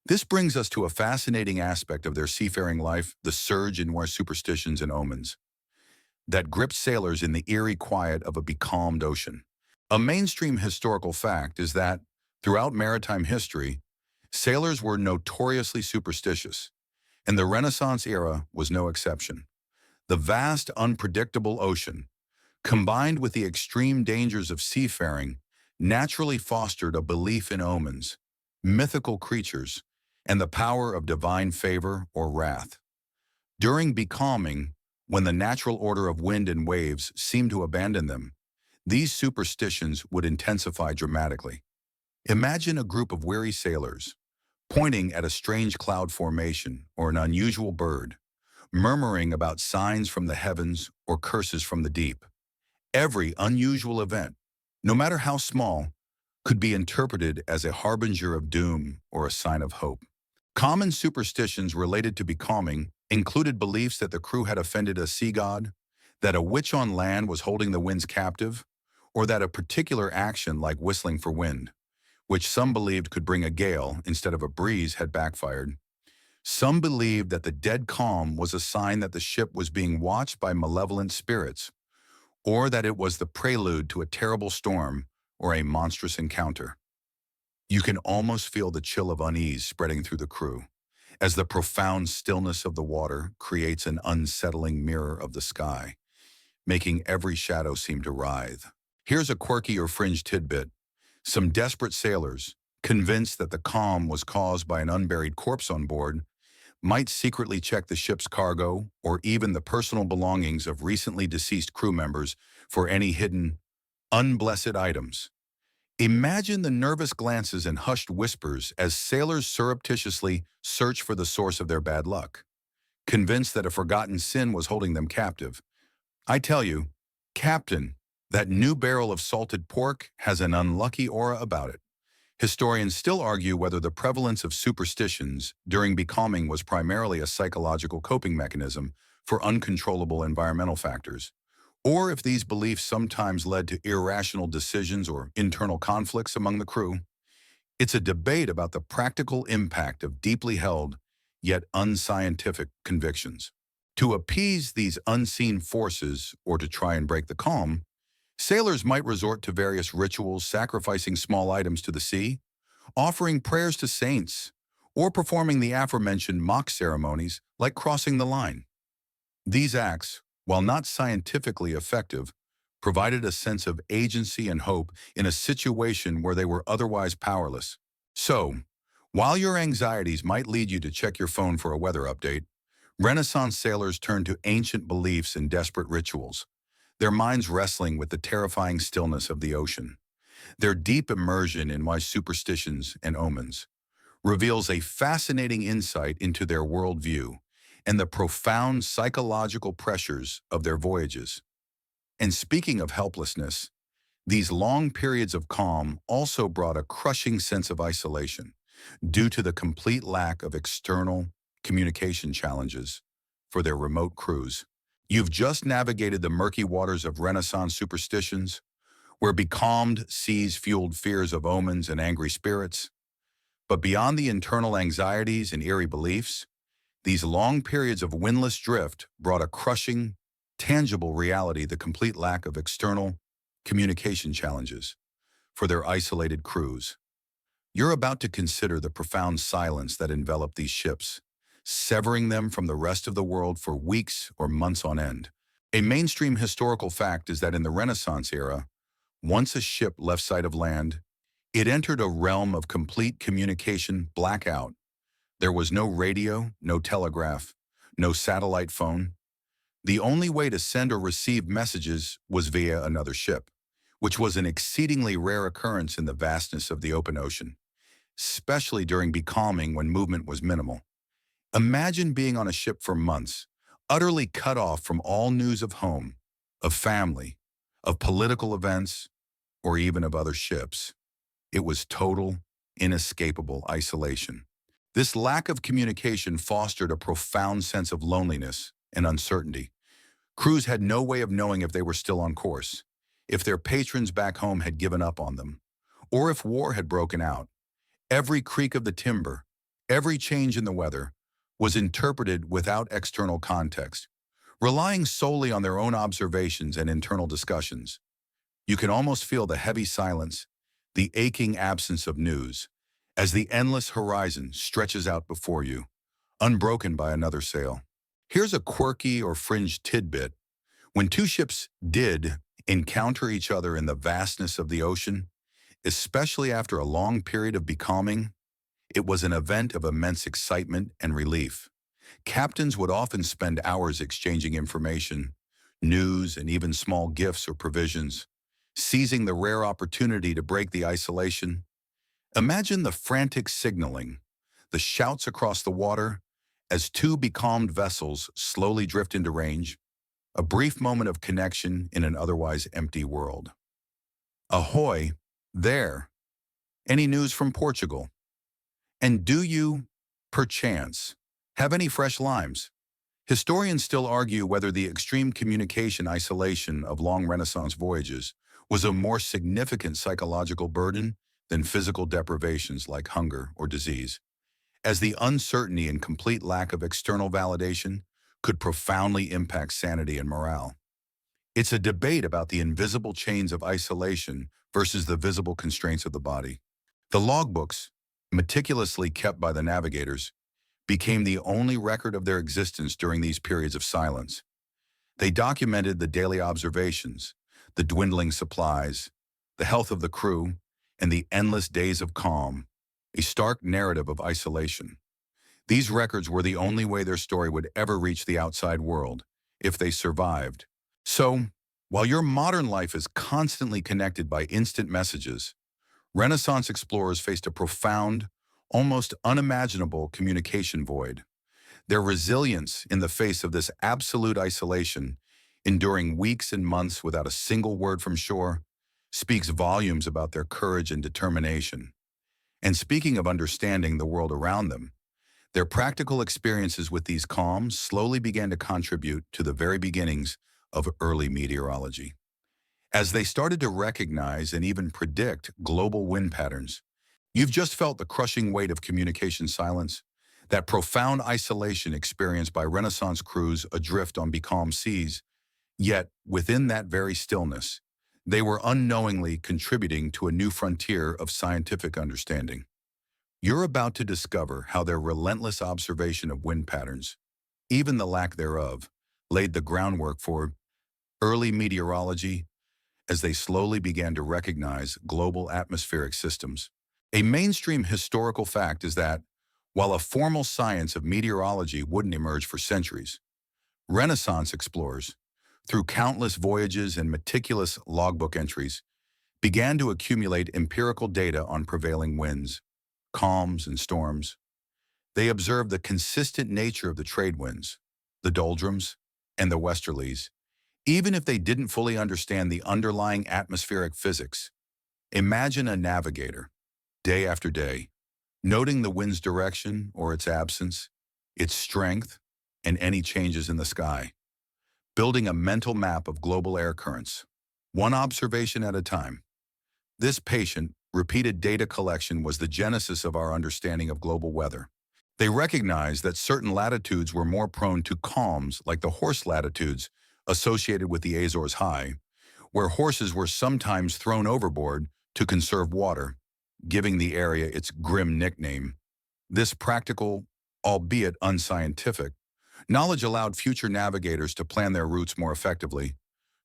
S1: This brings us to a fascinating aspect of their seafaring life: the surge in more superstitions and omens that gripped sailors in the eerie quiet of a becalmed ocean. A mainstream historical fact is that, throughout maritime history, Sailors were notoriously superstitious, and the Renaissance era was no exception. The vast, unpredictable ocean, combined with the extreme dangers of seafaring, naturally fostered a belief in omens, mythical creatures, and the power of divine favor or wrath. During becalming, when the natural order of wind and waves seemed to abandon them, these superstitions would intensify dramatically. Imagine a group of weary sailors, pointing at a strange cloud formation or an unusual bird, murmuring about signs from the heavens or curses from the deep. Every unusual event, no matter how small, could be interpreted as a harbinger of doom or a sign of hope. Common superstitions related to becalming included beliefs that the crew had offended a sea god, that a witch on land was holding the winds captive, or that a particular action like whistling for wind, which some believed could bring a gale instead of a breeze, had backfired. Some believed that the dead calm was a sign that the ship was being watched by malevolent spirits, or that it was the prelude to a terrible storm or a monstrous encounter. You can almost feel the chill of unease spreading through the crew, as the profound stillness of the water creates an unsettling mirror of the sky, making every shadow seem to writhe. Here's a quirky or fringe tidbit. Some desperate sailors, convinced that the calm was caused by an unburied corpse on board, might secretly check the ship's cargo or even the personal belongings of recently deceased crew members for any hidden, unblessed items. Imagine the nervous glances and hushed whispers as sailors surreptitiously search for the source of their bad luck, convinced that a forgotten sin was holding them captive. I tell you, Captain, that new barrel of salted pork has an unlucky aura about it. Historians still argue whether the prevalence of superstitions during becalming was primarily a psychological coping mechanism for uncontrollable environmental factors, or if these beliefs sometimes led to irrational decisions or internal conflicts among the crew. It's a debate about the practical impact of deeply held, yet unscientific convictions. To appease these unseen forces or to try and break the calm, sailors might resort to various rituals, sacrificing small items to the sea, offering prayers to saints, or performing the aforementioned mock ceremonies like crossing the line. These acts, while not scientifically effective, provided a sense of agency and hope in a situation where they were otherwise powerless. So, while your anxieties might lead you to check your phone for a weather update, Renaissance sailors turned to ancient beliefs and desperate rituals, their minds wrestling with the terrifying stillness of the ocean. Their deep immersion in why superstitions and omens reveals a fascinating insight into their worldview and the profound psychological pressures of their voyages. And speaking of helplessness, these long periods of calm also brought a crushing sense of isolation due to the complete lack of external communication challenges for their remote crews. You've just navigated the murky waters of Renaissance superstitions, where becalmed seas fueled fears of omens and angry spirits. But beyond the internal anxieties and eerie beliefs, these long periods of windless drift brought a crushing, tangible reality: the complete lack of external communication challenges for their isolated crews. You're about to consider the profound silence that enveloped these ships, severing them from the rest of the world for weeks or months on end. A mainstream historical fact is that in the Renaissance era, once a ship left sight of land, it entered a realm of complete communication blackout. There was no radio, no telegraph, no satellite phone. The only way to send or receive messages was via another ship, which was an exceedingly rare occurrence in the vastness of the open ocean, especially during becalming when movement was minimal. Imagine being on a ship for months, utterly cut off from all news of home, of family, of political events, or even of other ships. It was total, inescapable isolation. This lack of communication fostered a profound sense of loneliness and uncertainty. Crews had no way of knowing if they were still on course, if their patrons back home had given up on them, or if war had broken out. Every creak of the timber, every change in the weather, was interpreted without external context, relying solely on their own observations and internal discussions. You can almost feel the heavy silence, the aching absence of news, as the endless horizon stretches out before you, unbroken by another sail. Here's a quirky or fringe tidbit. When two ships did encounter each other in the vastness of the ocean, especially after a long period of becalming, it was an event of immense excitement and relief. Captains would often spend hours exchanging information, news, and even small gifts or provisions, seizing the rare opportunity to break the isolation. Imagine the frantic signaling, the shouts across the water, as two becalmed vessels slowly drift into range, a brief moment of connection in an otherwise empty world. Ahoy, there! Any news from Portugal? And do you, perchance, have any fresh limes? Historians still argue whether the extreme communication isolation of long Renaissance voyages was a more significant psychological burden than physical deprivations like hunger or disease, as the uncertainty and complete lack of external validation could profoundly impact sanity and morale. It's a debate about the invisible chains of isolation versus the visible constraints of the body. The logbooks, meticulously kept by the navigators, became the only record of their existence during these periods of silence. They documented the daily observations, the dwindling supplies, the health of the crew, and the endless days of calm, a stark narrative of isolation. These records were the only way their story would ever reach the outside world, if they survived. So, while your modern life is constantly connected by instant messages, Renaissance explorers faced a profound, almost unimaginable communication void. Their resilience in the face of this absolute isolation, enduring weeks and months without a single word from shore, speaks volumes about their courage and determination. And speaking of understanding the world around them, their practical experiences with these calms slowly began to contribute to the very beginnings of early meteorology. As they started to recognize and even predict global wind patterns, you've just felt the crushing weight of communication silence, that profound isolation experienced by Renaissance crews adrift on becalmed seas, yet within that very stillness, they were unknowingly contributing to a new frontier of scientific understanding. You're about to discover how their relentless observation of wind patterns, even the lack thereof, laid the groundwork for early meteorology as they slowly began to recognize global atmospheric systems. A mainstream historical fact is that, while a formal science of meteorology wouldn't emerge for centuries, Renaissance explorers, through countless voyages and meticulous logbook entries, began to accumulate empirical data on prevailing winds, calms, and storms. They observed the consistent nature of the trade winds, the doldrums, and the westerlies, even if they didn't fully understand the underlying atmospheric physics. Imagine a navigator, day after day, noting the wind's direction or its absence, its strength, and any changes in the sky, building a mental map of global air currents, one observation at a time. This patient, repeated data collection was the genesis of our understanding of global weather. They recognized that certain latitudes were more prone to calms, like the horse latitudes associated with the Azores High, where horses were sometimes thrown overboard to conserve water, giving the area its grim nickname. This practical, albeit unscientific, knowledge allowed future navigators to plan their routes more effectively,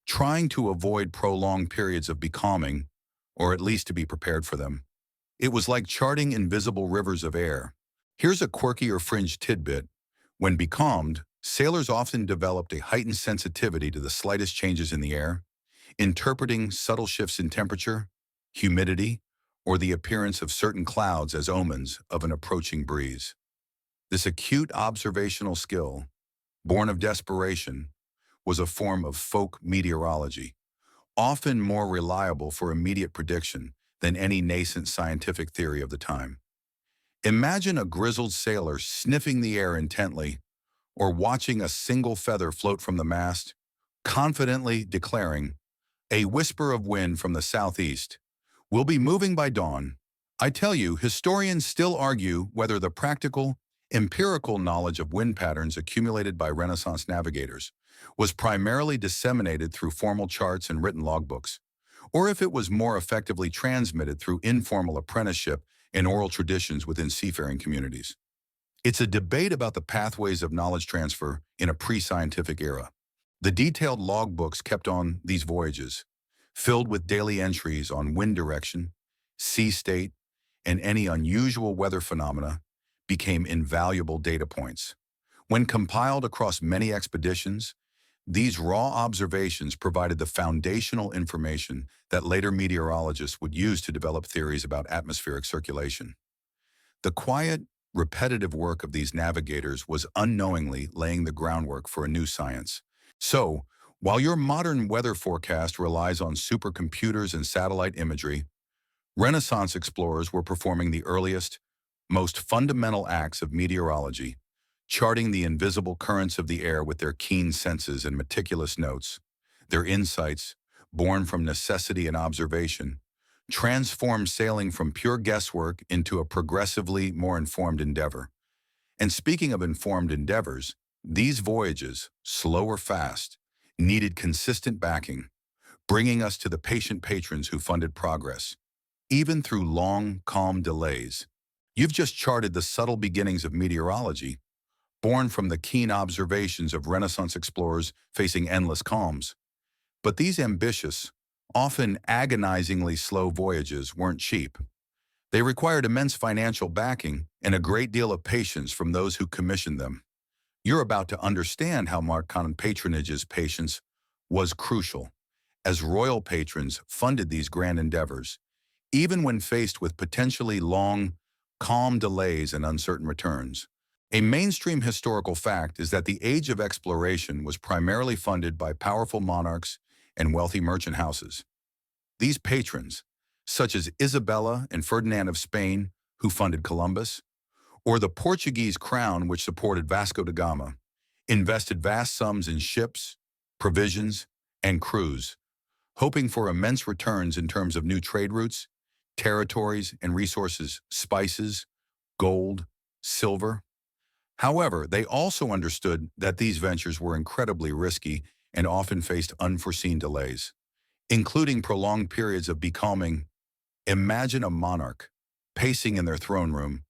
S1: trying to avoid prolonged periods of becalming, or at least to be prepared for them. It was like charting invisible rivers of air. Here's a quirky or fringe tidbit. When becalmed, sailors often developed a heightened sensitivity to the slightest changes in the air, interpreting subtle shifts in temperature, humidity, or the appearance of certain clouds as omens of an approaching breeze. This acute observational skill, born of desperation, was a form of folk meteorology, often more reliable for immediate prediction than any nascent scientific theory of the time. Imagine a grizzled sailor sniffing the air intently, or watching a single feather float from the mast, confidently declaring, "A whisper of wind from the southeast. We'll be moving by dawn." I tell you, historians still argue whether the practical, empirical knowledge of wind patterns accumulated by Renaissance navigators was primarily disseminated through formal charts and written logbooks, or if it was more effectively transmitted through informal apprenticeship and oral traditions within seafaring communities. It's a debate about the pathways of knowledge transfer in a pre-scientific era. The detailed logbooks kept on these voyages, filled with daily entries on wind direction, sea state, and any unusual weather phenomena, became invaluable data points. When compiled across many expeditions, these raw observations provided the foundational information that later meteorologists would use to develop theories about atmospheric circulation. The quiet, repetitive work of these navigators was unknowingly laying the groundwork for a new science. So, while your modern weather forecast relies on supercomputers and satellite imagery, Renaissance explorers were performing the earliest, most fundamental acts of meteorology, charting the invisible currents of the air with their keen senses and meticulous notes. Their insights, born from necessity and observation, transformed sailing from pure guesswork into a progressively more informed endeavor. And speaking of informed endeavors, these voyages, slow or fast, needed consistent backing, bringing us to the patient patrons who funded progress, even through long, calm delays. You've just charted the subtle beginnings of meteorology, born from the keen observations of Renaissance explorers facing endless calms. But these ambitious, often agonizingly slow voyages weren't cheap. They required immense financial backing and a great deal of patience from those who commissioned them. You're about to understand how Marcon patronage's patience was crucial, as royal patrons funded these grand endeavors, even when faced with potentially long, calm delays and uncertain returns. A mainstream historical fact is that the age of exploration was primarily funded by powerful monarchs and wealthy merchant houses. These patrons, such as Isabella and Ferdinand of Spain, who funded Columbus, or the Portuguese crown which supported Vasco da Gama, invested vast sums in ships, provisions, and crews, hoping for immense returns in terms of new trade routes, territories, and resources, spices, gold, silver. However, they also understood that these ventures were incredibly risky and often faced unforeseen delays, including prolonged periods of becalming. Imagine a monarch, pacing in their throne room,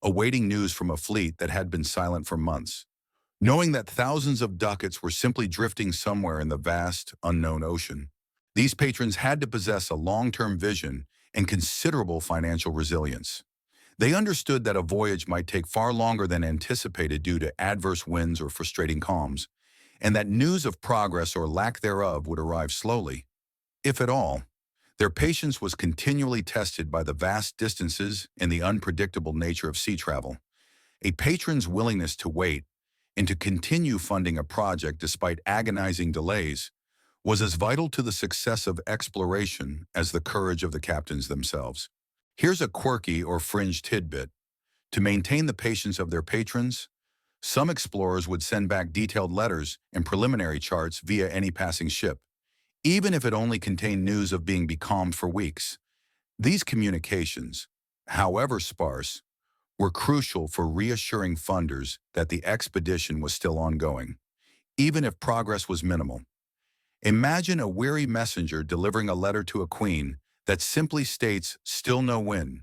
S1: awaiting news from a fleet that had been silent for months, knowing that thousands of ducats were simply drifting somewhere in the vast, unknown ocean. These patrons had to possess a long-term vision and considerable financial resilience. They understood that a voyage might take far longer than anticipated due to adverse winds or frustrating calms, and that news of progress or lack thereof would arrive slowly, if at all. Their patience was continually tested by the vast distances and the unpredictable nature of sea travel. A patron's willingness to wait and to continue funding a project despite agonizing delays was as vital to the success of exploration as the courage of the captains themselves. Here's a quirky or fringe tidbit. To maintain the patience of their patrons, some explorers would send back detailed letters and preliminary charts via any passing ship, even if it only contained news of being becalmed for weeks. These communications, however sparse, were crucial for reassuring funders that the expedition was still ongoing, even if progress was minimal. Imagine a weary messenger delivering a letter to a queen that simply states, "Still no wind.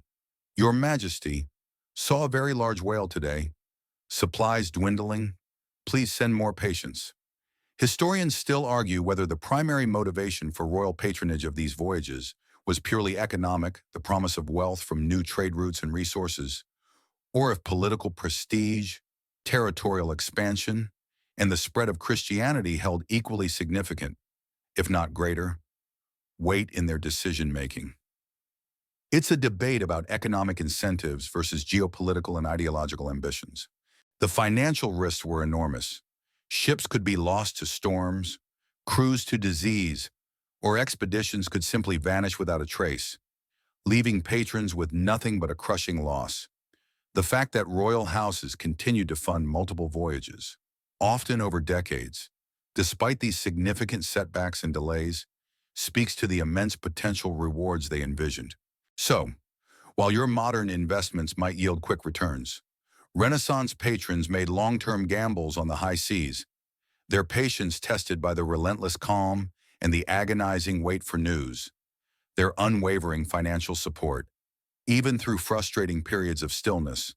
S1: Your Majesty, saw a very large whale today. Supplies dwindling. Please send more patience." Historians still argue whether the primary motivation for royal patronage of these voyages was purely economic, the promise of wealth from new trade routes and resources, or if political prestige, territorial expansion, and the spread of Christianity held equally significant, if not greater, weight in their decision-making. It's a debate about economic incentives versus geopolitical and ideological ambitions. The financial risks were enormous. Ships could be lost to storms, crews to disease, or expeditions could simply vanish without a trace, leaving patrons with nothing but a crushing loss. The fact that royal houses continued to fund multiple voyages, often over decades, despite these significant setbacks and delays, speaks to the immense potential rewards they envisioned. So, while your modern investments might yield quick returns, Renaissance patrons made long-term gambles on the high seas, their patience tested by the relentless calm and the agonizing wait for news, their unwavering financial support, even through frustrating periods of stillness,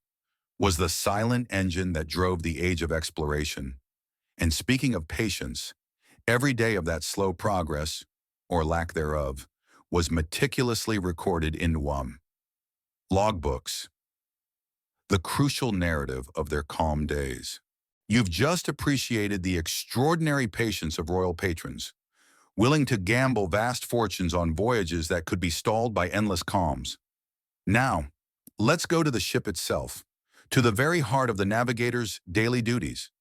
S1: was the silent engine that drove the age of exploration. And speaking of patience, every day of that slow progress, or lack thereof, was meticulously recorded in logbooks, the crucial narrative of their calm days. You've just appreciated the extraordinary patience of royal patrons, willing to gamble vast fortunes on voyages that could be stalled by endless calms. Now, let's go to the ship itself, to the very heart of the navigator's daily duties.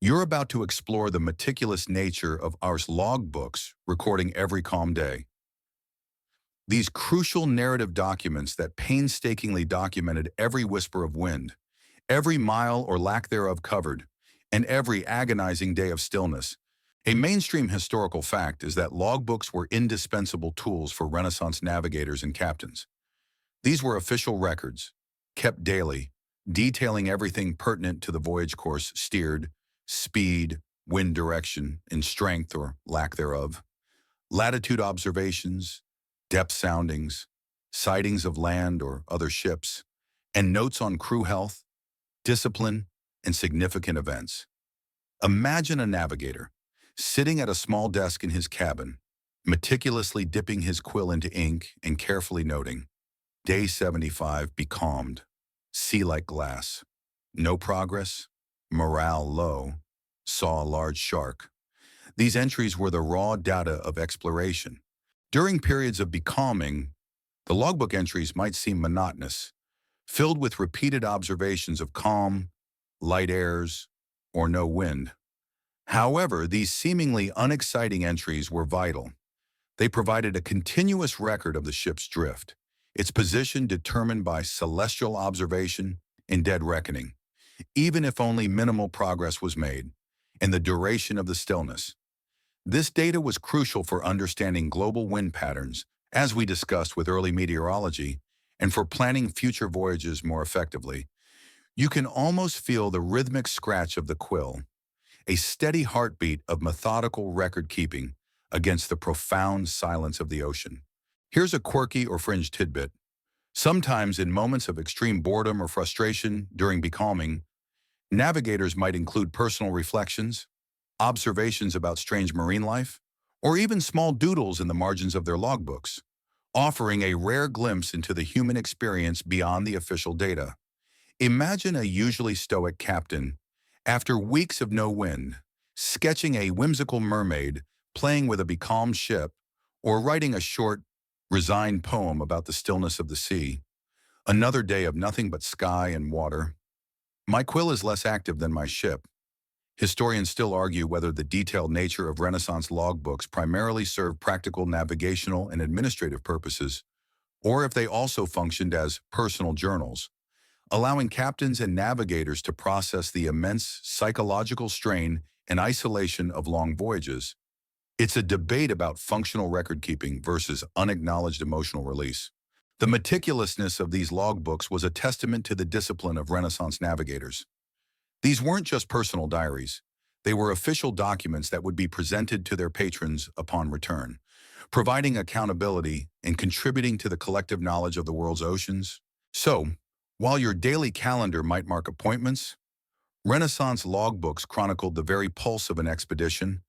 S1: You're about to explore the meticulous nature of our logbooks recording every calm day. These crucial narrative documents that painstakingly documented every whisper of wind, every mile or lack thereof covered, and every agonizing day of stillness. A mainstream historical fact is that logbooks were indispensable tools for Renaissance navigators and captains. These were official records, kept daily, detailing everything pertinent to the voyage course steered, speed, wind direction, and strength or lack thereof, latitude observations, depth soundings, sightings of land or other ships, and notes on crew health, discipline, and significant events. Imagine a navigator sitting at a small desk in his cabin, meticulously dipping his quill into ink and carefully noting, Day 75 becalmed, sea like glass, no progress, morale low, saw a large shark. These entries were the raw data of exploration. During periods of becalming, the logbook entries might seem monotonous, filled with repeated observations of calm, light airs, or no wind. However, these seemingly unexciting entries were vital. They provided a continuous record of the ship's drift, its position determined by celestial observation and dead reckoning, even if only minimal progress was made, and the duration of the stillness. This data was crucial for understanding global wind patterns, as we discussed with early meteorology, and for planning future voyages more effectively. You can almost feel the rhythmic scratch of the quill, a steady heartbeat of methodical record-keeping against the profound silence of the ocean. Here's a quirky or fringe tidbit. Sometimes in moments of extreme boredom or frustration during becalming, navigators might include personal reflections, observations about strange marine life, or even small doodles in the margins of their logbooks, offering a rare glimpse into the human experience beyond the official data. Imagine a usually stoic captain, after weeks of no wind, sketching a whimsical mermaid, playing with a becalmed ship, or writing a short, resigned poem about the stillness of the sea. Another day of nothing but sky and water. My quill is less active than my ship. Historians still argue whether the detailed nature of Renaissance logbooks primarily served practical navigational and administrative purposes, or if they also functioned as personal journals, allowing captains and navigators to process the immense psychological strain and isolation of long voyages. It's a debate about functional record-keeping versus unacknowledged emotional release. The meticulousness of these logbooks was a testament to the discipline of Renaissance navigators. These weren't just personal diaries. They were official documents that would be presented to their patrons upon return, providing accountability and contributing to the collective knowledge of the world's oceans. So, while your daily calendar might mark appointments, Renaissance logbooks chronicled the very pulse of an expedition,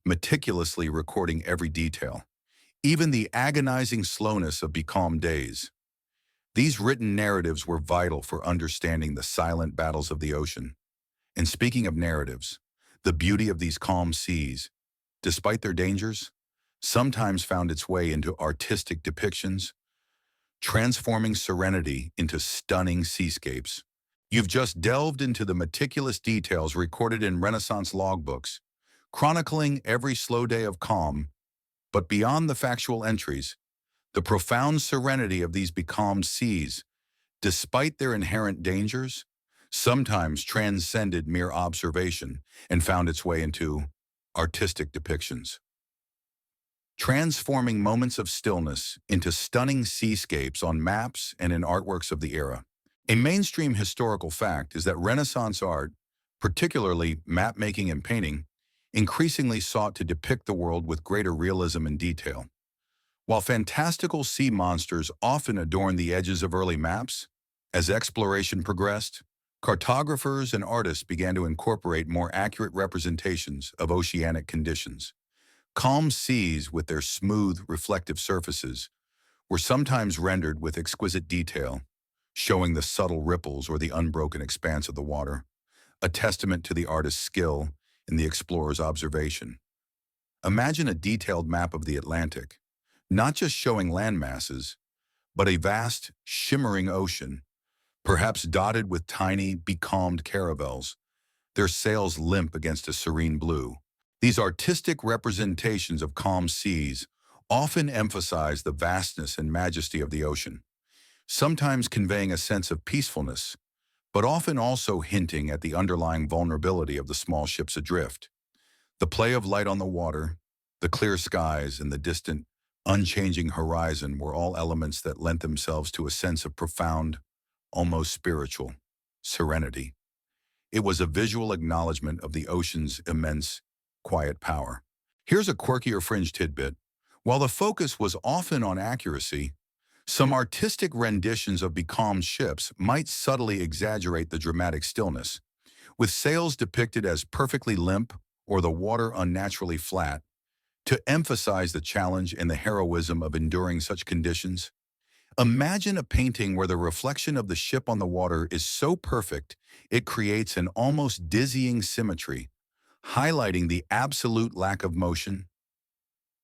S1: meticulously recording every detail, even the agonizing slowness of becalmed days. These written narratives were vital for understanding the silent battles of the ocean. And speaking of narratives, the beauty of these calm seas, despite their dangers, sometimes found its way into artistic depictions, transforming serenity into stunning seascapes. You've just delved into the meticulous details recorded in Renaissance logbooks, chronicling every slow day of calm, but beyond the factual entries, the profound serenity of these becalmed seas, despite their inherent dangers, sometimes transcended mere observation and found its way into artistic depictions, transforming moments of stillness into stunning seascapes on maps and in artworks of the era. A mainstream historical fact is that Renaissance art, particularly map-making and painting, increasingly sought to depict the world with greater realism and detail. While fantastical sea monsters often adorn the edges of early maps, as exploration progressed, cartographers and artists began to incorporate more accurate representations of oceanic conditions. Calm seas, with their smooth, reflective surfaces, were sometimes rendered with exquisite detail, showing the subtle ripples or the unbroken expanse of the water, a testament to the artist's skill in the explorer's observation. Imagine a detailed map of the Atlantic, not just showing land masses, but a vast, shimmering ocean, perhaps dotted with tiny, becalmed caravels, their sails limp against a serene blue. These artistic representations of calm seas often emphasize the vastness and majesty of the ocean, sometimes conveying a sense of peacefulness, but often also hinting at the underlying vulnerability of the small ships adrift. The play of light on the water, the clear skies, and the distant, unchanging horizon were all elements that lent themselves to a sense of profound, almost spiritual, serenity. It was a visual acknowledgement of the ocean's immense, quiet power. Here's a quirkier fringe tidbit. While the focus was often on accuracy, some artistic renditions of becalmed ships might subtly exaggerate the dramatic stillness, with sails depicted as perfectly limp or the water unnaturally flat, to emphasize the challenge and the heroism of enduring such conditions. Imagine a painting where the reflection of the ship on the water is so perfect it creates an almost dizzying symmetry, highlighting the absolute lack of motion.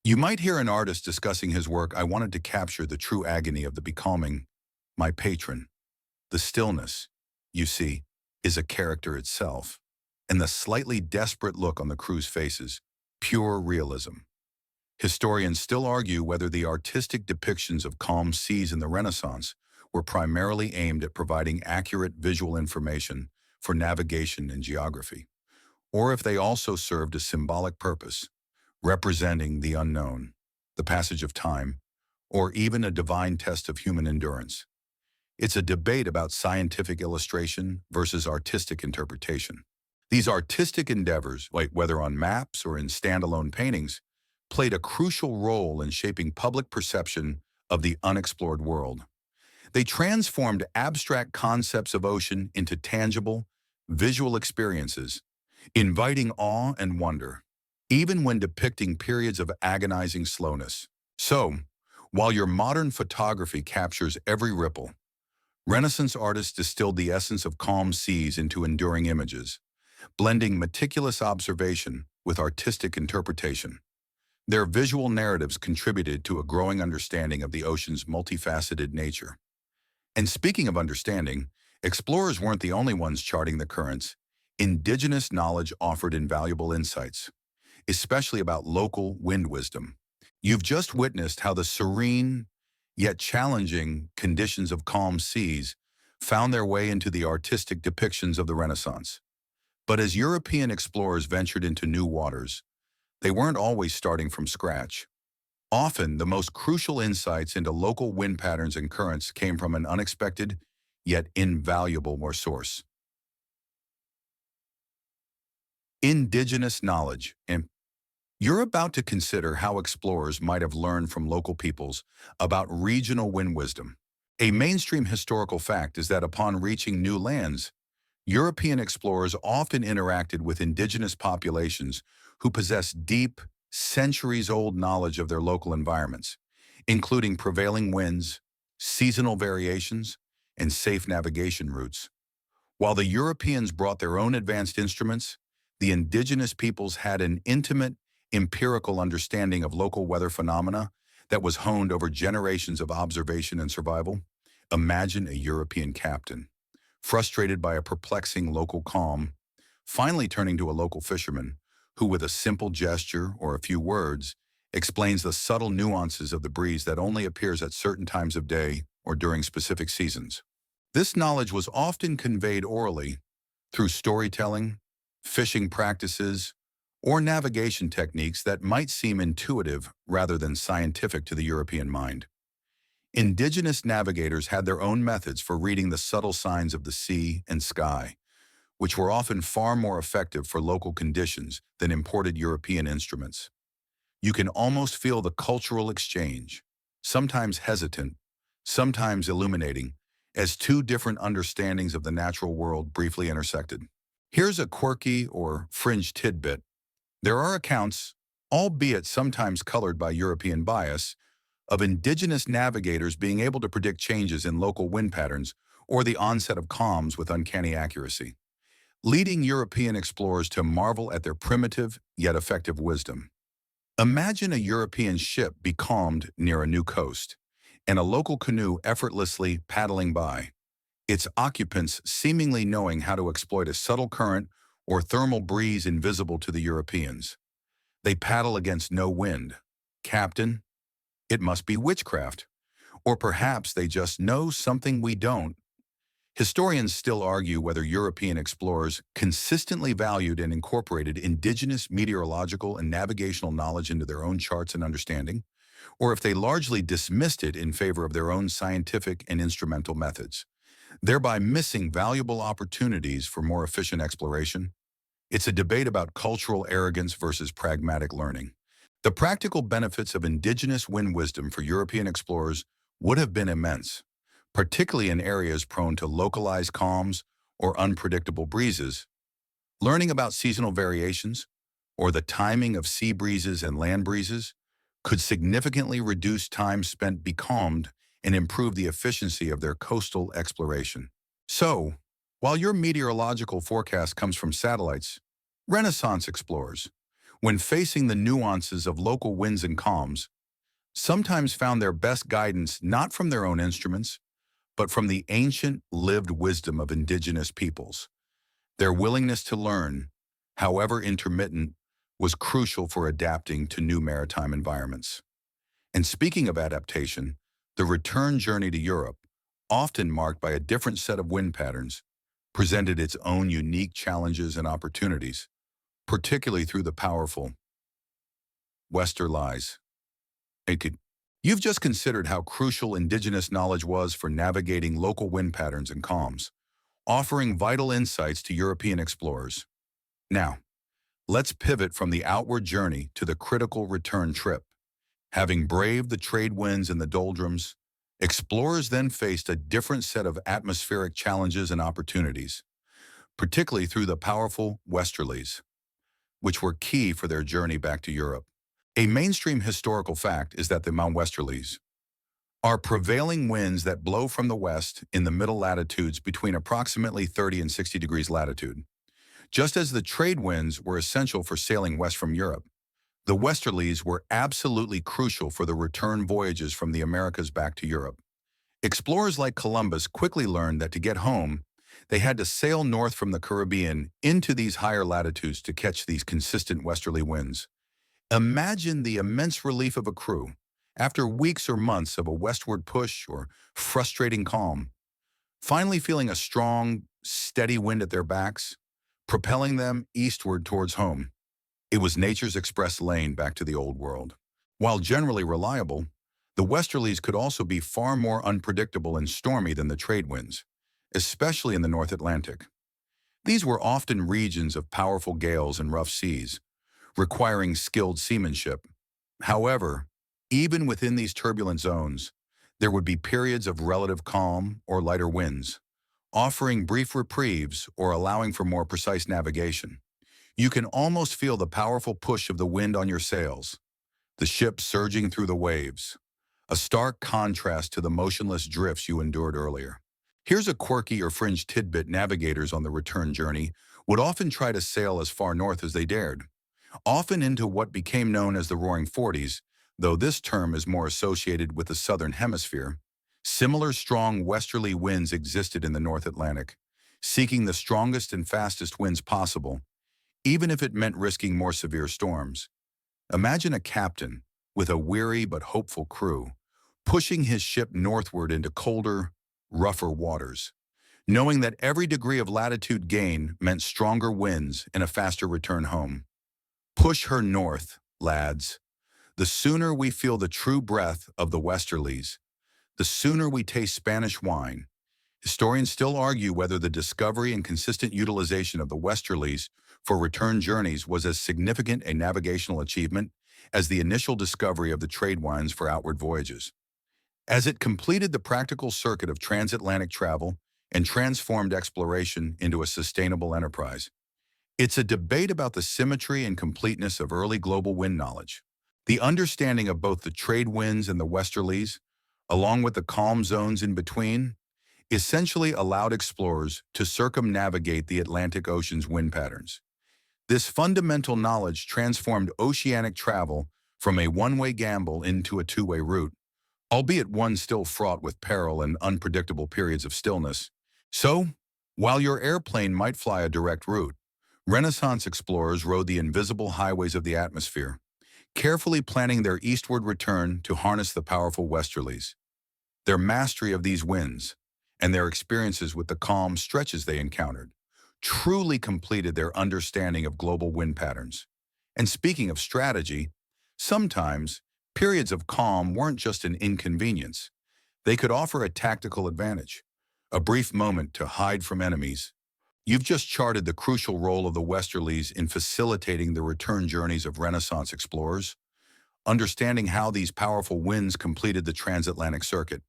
S1: You might hear an artist discussing his work. I wanted to capture the true agony of the becalming, my patron. The stillness, you see, is a character itself, and the slightly desperate look on the crew's faces, pure realism. Historians still argue whether the artistic depictions of calm seas in the Renaissance were primarily aimed at providing accurate visual information for navigation and geography, or if they also served a symbolic purpose, representing the unknown, the passage of time, or even a divine test of human endurance. It's a debate about scientific illustration versus artistic interpretation. These artistic endeavors, like whether on maps or in standalone paintings, played a crucial role in shaping public perception of the unexplored world. They transformed abstract concepts of ocean into tangible, visual experiences, inviting awe and wonder, even when depicting periods of agonizing slowness. So, while your modern photography captures every ripple, Renaissance artists distilled the essence of calm seas into enduring images, blending meticulous observation with artistic interpretation. Their visual narratives contributed to a growing understanding of the ocean's multifaceted nature. And speaking of understanding, explorers weren't the only ones charting the currents. Indigenous knowledge offered invaluable insights, especially about local wind wisdom. You've just witnessed how the serene, yet challenging conditions of calm seas found their way into the artistic depictions of the Renaissance. But as European explorers ventured into new waters, they weren't always starting from scratch. Often, the most crucial insights into local wind patterns and currents came from an unexpected, yet invaluable source. Indigenous knowledge. And you're about to consider how explorers might have learned from local peoples about regional wind wisdom. A mainstream historical fact is that upon reaching new lands, European explorers often interacted with indigenous populations who possessed deep, centuries-old knowledge of their local environments, including prevailing winds, seasonal variations, and safe navigation routes. While the Europeans brought their own advanced instruments, the indigenous peoples had an intimate, empirical understanding of local weather phenomena that was honed over generations of observation and survival. Imagine a European captain, frustrated by a perplexing local calm, finally turning to a local fisherman who, with a simple gesture or a few words, explains the subtle nuances of the breeze that only appears at certain times of day or during specific seasons. This knowledge was often conveyed orally through storytelling, fishing practices, or navigation techniques that might seem intuitive rather than scientific to the European mind. Indigenous navigators had their own methods for reading the subtle signs of the sea and sky, which were often far more effective for local conditions than imported European instruments. You can almost feel the cultural exchange. sometimes hesitant, sometimes illuminating, as two different understandings of the natural world briefly intersected. Here's a quirky or fringe tidbit. There are accounts, albeit sometimes colored by European bias, of indigenous navigators being able to predict changes in local wind patterns or the onset of calms with uncanny accuracy, leading European explorers to marvel at their primitive yet effective wisdom. Imagine a European ship becalmed near a new coast, and a local canoe effortlessly paddling by, its occupants seemingly knowing how to exploit a subtle current or thermal breeze invisible to the Europeans. They paddle against no wind. Captain, it must be witchcraft. Or perhaps they just know something we don't. Historians still argue whether European explorers consistently valued and incorporated indigenous meteorological and navigational knowledge into their own charts and understanding, or if they largely dismissed it in favor of their own scientific and instrumental methods, thereby missing valuable opportunities for more efficient exploration. It's a debate about cultural arrogance versus pragmatic learning. The practical benefits of indigenous wind wisdom for European explorers would have been immense, particularly in areas prone to localized calms or unpredictable breezes. Learning about seasonal variations, or the timing of sea breezes and land breezes, could significantly reduce time spent becalmed and improve the efficiency of their coastal exploration. So, while your meteorological forecast comes from satellites, Renaissance explorers, when facing the nuances of local winds and calms, sometimes found their best guidance not from their own instruments, but from the ancient lived wisdom of indigenous peoples. Their willingness to learn, however intermittent, was crucial for adapting to new maritime environments. And speaking of adaptation, the return journey to Europe, often marked by a different set of wind patterns, presented its own unique challenges and opportunities, particularly through the powerful westerlies. You've just considered how crucial indigenous knowledge was for navigating local wind patterns and calms, offering vital insights to European explorers. Now, let's pivot from the outward journey to the critical return trip. Having braved the trade winds and the doldrums, explorers then faced a different set of atmospheric challenges and opportunities, particularly through the powerful westerlies, which were key for their journey back to Europe. A mainstream historical fact is that the Mount Westerlies are prevailing winds that blow from the west in the middle latitudes between approximately 30 and 60 degrees latitude. Just as the trade winds were essential for sailing west from Europe, the westerlies were absolutely crucial for the return voyages from the Americas back to Europe. Explorers like Columbus quickly learned that to get home, they had to sail north from the Caribbean into these higher latitudes to catch these consistent westerly winds. Imagine the immense relief of a crew, after weeks or months of a westward push or frustrating calm, finally feeling a strong, steady wind at their backs, propelling them eastward towards home. It was nature's express lane back to the old world. While generally reliable, the westerlies could also be far more unpredictable and stormy than the trade winds, especially in the North Atlantic. These were often regions of powerful gales and rough seas, requiring skilled seamanship. However, even within these turbulent zones, there would be periods of relative calm or lighter winds, offering brief reprieves or allowing for more precise navigation. You can almost feel the powerful push of the wind on your sails, the ship surging through the waves, a stark contrast to the motionless drifts you endured earlier. Here's a quirky or fringe tidbit: navigators on the return journey would often try to sail as far north as they dared, often into what became known as the Roaring Forties, though this term is more associated with the southern hemisphere. Similar strong westerly winds existed in the North Atlantic, seeking the strongest and fastest winds possible, even if it meant risking more severe storms. Imagine a captain, with a weary but hopeful crew, pushing his ship northward into colder, rougher waters, knowing that every degree of latitude gain meant stronger winds and a faster return home. Push her north, lads. The sooner we feel the true breath of the westerlies, the sooner we taste Spanish wine. Historians still argue whether the discovery and consistent utilization of the westerlies for return journeys was as significant a navigational achievement as the initial discovery of the trade winds for outward voyages. as it completed the practical circuit of transatlantic travel and transformed exploration into a sustainable enterprise. It's a debate about the symmetry and completeness of early global wind knowledge. The understanding of both the trade winds and the westerlies, along with the calm zones in between, essentially allowed explorers to circumnavigate the Atlantic Ocean's wind patterns. This fundamental knowledge transformed oceanic travel from a one-way gamble into a two-way route, albeit one still fraught with peril and unpredictable periods of stillness. So, while your airplane might fly a direct route, Renaissance explorers rode the invisible highways of the atmosphere, carefully planning their eastward return to harness the powerful westerlies. Their mastery of these winds and their experiences with the calm stretches they encountered truly completed their understanding of global wind patterns. And speaking of strategy, sometimes periods of calm weren't just an inconvenience. They could offer a tactical advantage, a brief moment to hide from enemies. You've just charted the crucial role of the westerlies in facilitating the return journeys of Renaissance explorers, understanding how these powerful winds completed the transatlantic circuit.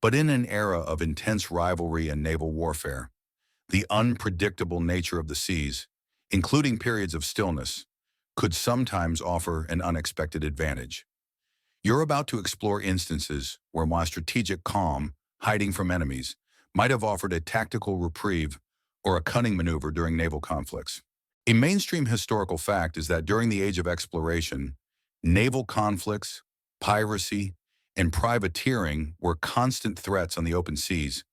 S1: But in an era of intense rivalry and naval warfare, the unpredictable nature of the seas, including periods of stillness, could sometimes offer an unexpected advantage. You're about to explore instances where my strategic calm, hiding from enemies, might have offered a tactical reprieve or a cunning maneuver during naval conflicts. A mainstream historical fact is that during the age of exploration, naval conflicts, piracy, and privateering were constant threats on the open seas.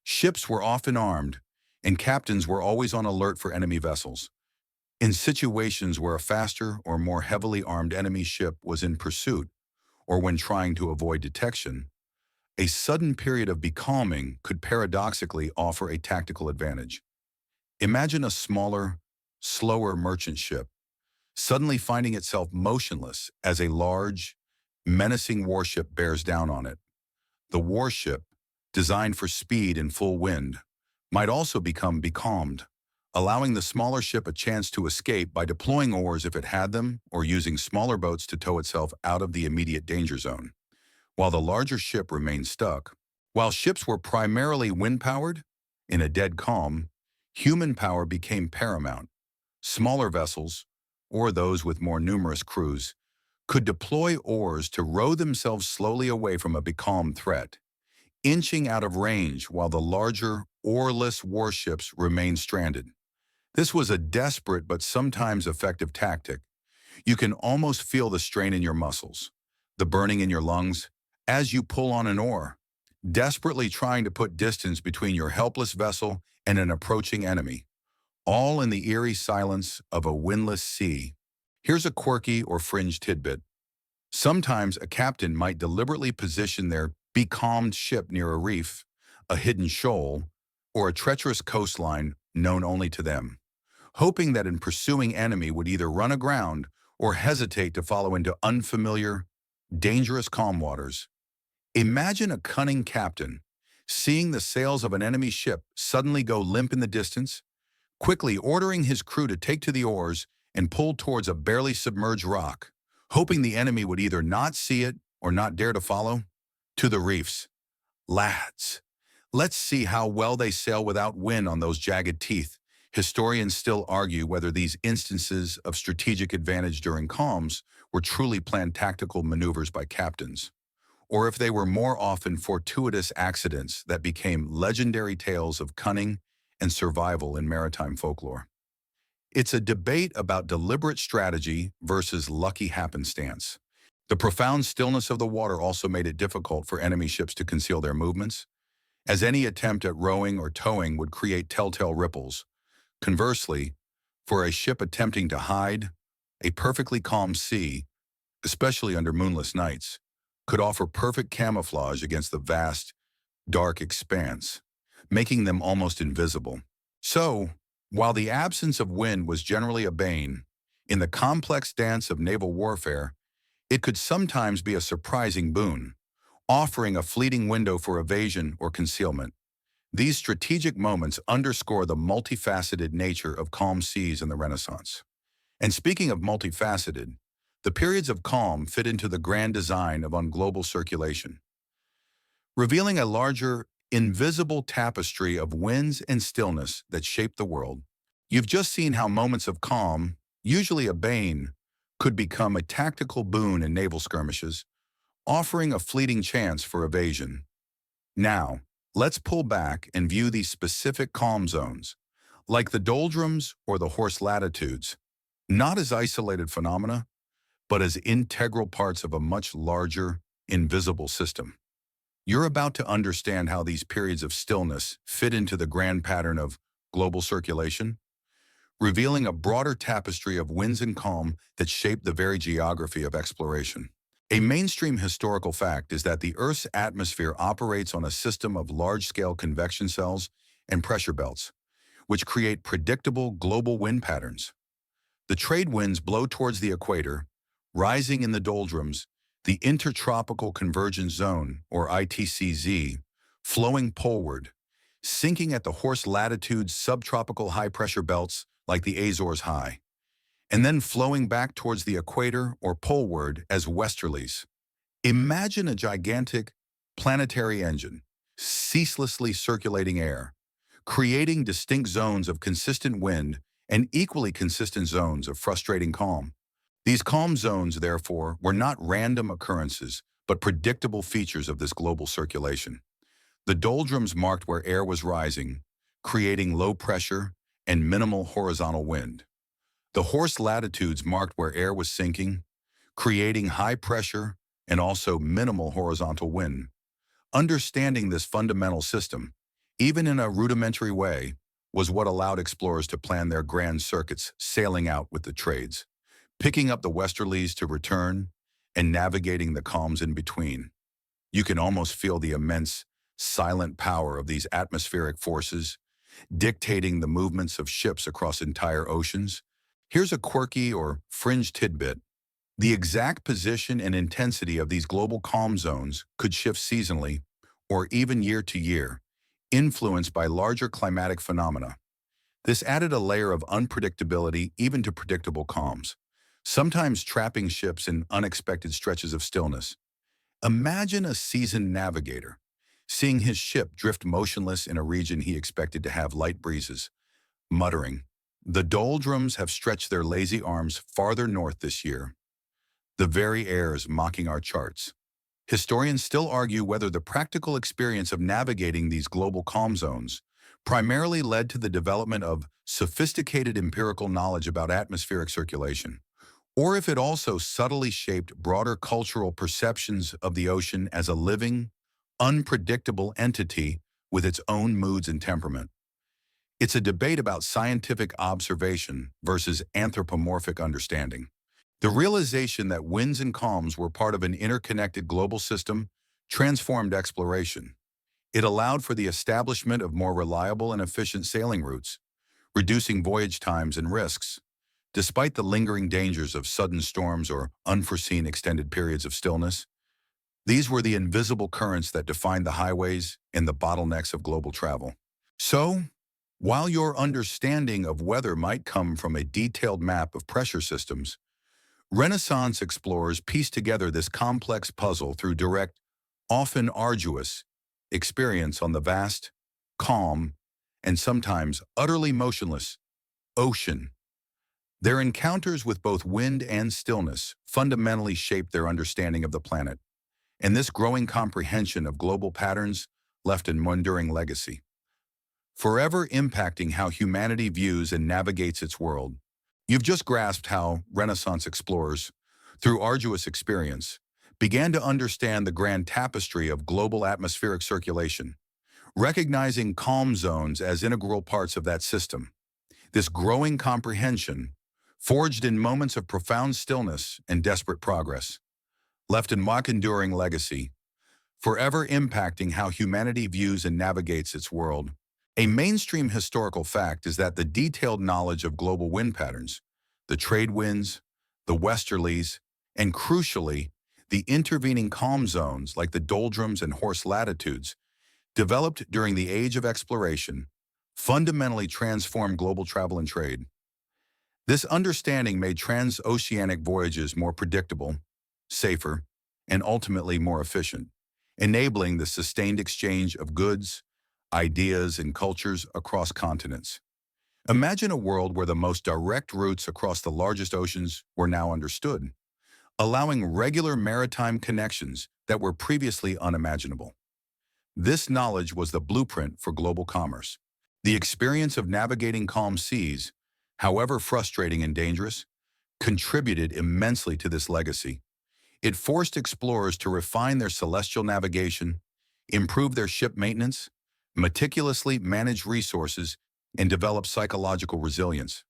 S1: Ships were often armed, and captains were always on alert for enemy vessels. In situations where a faster or more heavily armed enemy ship was in pursuit, or when trying to avoid detection, a sudden period of becalming could paradoxically offer a tactical advantage. Imagine a smaller, slower merchant ship suddenly finding itself motionless as a large, menacing warship bears down on it. The warship, designed for speed and full wind, might also become becalmed, allowing the smaller ship a chance to escape by deploying oars if it had them or using smaller boats to tow itself out of the immediate danger zone, while the larger ship remained stuck. While ships were primarily wind-powered, in a dead calm, human power became paramount. Smaller vessels, or those with more numerous crews, could deploy oars to row themselves slowly away from a becalmed threat, inching out of range while the larger, oarless warships remained stranded. This was a desperate but sometimes effective tactic. You can almost feel the strain in your muscles, the burning in your lungs, as you pull on an oar, desperately trying to put distance between your helpless vessel and an approaching enemy, all in the eerie silence of a windless sea. Here's a quirky or fringe tidbit. Sometimes a captain might deliberately position their becalmed ship near a reef, a hidden shoal, or a treacherous coastline known only to them, hoping that an pursuing enemy would either run aground or hesitate to follow into unfamiliar, dangerous calm waters. Imagine a cunning captain seeing the sails of an enemy ship suddenly go limp in the distance, quickly ordering his crew to take to the oars and pull towards a barely submerged rock, hoping the enemy would either not see it or not dare to follow. To the reefs. Lads, let's see how well they sail without wind on those jagged teeth. Historians still argue whether these instances of strategic advantage during calms were truly planned tactical maneuvers by captains, or if they were more often fortuitous accidents that became legendary tales of cunning and survival in maritime folklore. It's a debate about deliberate strategy versus lucky happenstance. The profound stillness of the water also made it difficult for enemy ships to conceal their movements, as any attempt at rowing or towing would create telltale ripples. Conversely, for a ship attempting to hide, a perfectly calm sea, especially under moonless nights, could offer perfect camouflage against the vast, dark expanse, making them almost invisible. So, while the absence of wind was generally a bane, in the complex dance of naval warfare, it could sometimes be a surprising boon, offering a fleeting window for evasion or concealment. These strategic moments underscore the multifaceted nature of calm seas in the Renaissance. And speaking of multifaceted, the periods of calm fit into the grand design of global circulation. revealing a larger, invisible tapestry of winds and stillness that shape the world. You've just seen how moments of calm, usually a bane, could become a tactical boon in naval skirmishes, offering a fleeting chance for evasion. Now, let's pull back and view these specific calm zones, like the doldrums or the horse latitudes, not as isolated phenomena, but as integral parts of a much larger, invisible system. You're about to understand how these periods of stillness fit into the grand pattern of global circulation, revealing a broader tapestry of winds and calm that shape the very geography of exploration. A mainstream historical fact is that the Earth's atmosphere operates on a system of large-scale convection cells and pressure belts, which create predictable global wind patterns. The trade winds blow towards the equator, rising in the doldrums, the Intertropical Convergence Zone, or ITCZ, flowing poleward, sinking at the horse latitudes subtropical high-pressure belts like the Azores High, and then flowing back towards the equator or poleward as westerlies. Imagine a gigantic planetary engine, ceaselessly circulating air, creating distinct zones of consistent wind and equally consistent zones of frustrating calm. These calm zones, therefore, were not random occurrences, but predictable features of this global circulation. The doldrums marked where air was rising, creating low pressure and minimal horizontal wind. The horse latitudes marked where air was sinking, creating high pressure and also minimal horizontal wind. Understanding this fundamental system, even in a rudimentary way, was what allowed explorers to plan their grand circuits, sailing out with the trades, picking up the westerlies to return, and navigating the calms in between. You can almost feel the immense, silent power of these atmospheric forces, dictating the movements of ships across entire oceans. Here's a quirky or fringe tidbit. The exact position and intensity of these global calm zones could shift seasonally or even year to year, influenced by larger climatic phenomena. This added a layer of unpredictability even to predictable calms, sometimes trapping ships in unexpected stretches of stillness. Imagine a seasoned navigator, seeing his ship drift motionless in a region he expected to have light breezes, muttering, "The doldrums have stretched their lazy arms farther north this year. The very airs mocking our charts." Historians still argue whether the practical experience of navigating these global calm zones primarily led to the development of sophisticated empirical knowledge about atmospheric circulation, or if it also subtly shaped broader cultural perceptions of the ocean as a living, unpredictable entity with its own moods and temperament. It's a debate about scientific observation versus anthropomorphic understanding. The realization that winds and calms were part of an interconnected global system transformed exploration. It allowed for the establishment of more reliable and efficient sailing routes, reducing voyage times and risks. Despite the lingering dangers of sudden storms or unforeseen extended periods of stillness, these were the invisible currents that defined the highways and the bottlenecks of global travel. So, while your understanding of weather might come from a detailed map of pressure systems, Renaissance explorers pieced together this complex puzzle through direct, often arduous, experience on the vast, calm, and sometimes utterly motionless ocean. Their encounters with both wind and stillness fundamentally shaped their understanding of the planet, and this growing comprehension of global patterns left an enduring legacy, forever impacting how humanity views and navigates its world. You've just grasped how Renaissance explorers, through arduous experience, began to understand the grand tapestry of global atmospheric circulation, recognizing calm zones as integral parts of that system. This growing comprehension, forged in moments of profound stillness and desperate progress, left a mock-enduring legacy, forever impacting how humanity views and navigates its world. A mainstream historical fact is that the detailed knowledge of global wind patterns, the trade winds, the westerlies, and crucially, the intervening calm zones like the doldrums and horse latitudes, developed during the age of exploration, fundamentally transformed global travel and trade. This understanding made transoceanic voyages more predictable, safer, and ultimately more efficient. enabling the sustained exchange of goods, ideas, and cultures across continents. Imagine a world where the most direct routes across the largest oceans were now understood, allowing regular maritime connections that were previously unimaginable. This knowledge was the blueprint for global commerce. The experience of navigating calm seas, however frustrating and dangerous, contributed immensely to this legacy. It forced explorers to refine their celestial navigation, improve their ship maintenance, meticulously manage resources, and develop psychological resilience.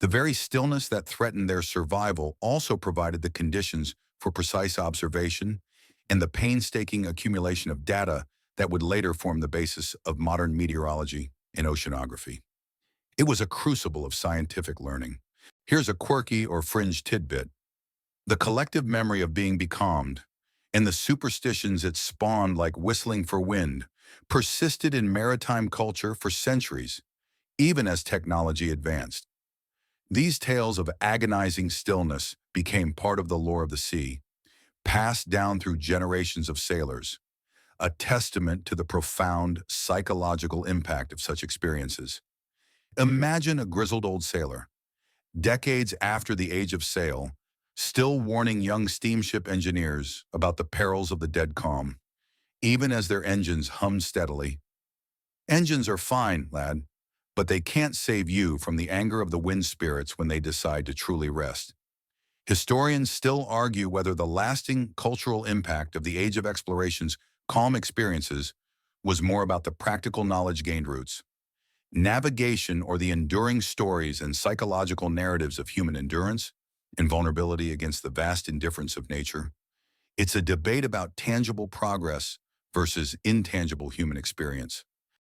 S1: The very stillness that threatened their survival also provided the conditions for precise observation and the painstaking accumulation of data that would later form the basis of modern meteorology and oceanography. It was a crucible of scientific learning. Here's a quirky or fringe tidbit. The collective memory of being becalmed and the superstitions it spawned, like whistling for wind, persisted in maritime culture for centuries, even as technology advanced. These tales of agonizing stillness became part of the lore of the sea, passed down through generations of sailors, a testament to the profound psychological impact of such experiences. Imagine a grizzled old sailor, decades after the age of sail, still warning young steamship engineers about the perils of the dead calm, even as their engines hummed steadily. Engines are fine, lad, but they can't save you from the anger of the wind spirits when they decide to truly rest. Historians still argue whether the lasting cultural impact of the Age of Exploration's calm experiences was more about the practical knowledge gained routes, navigation, or the enduring stories and psychological narratives of human endurance and vulnerability against the vast indifference of nature. It's a debate about tangible progress versus intangible human experience.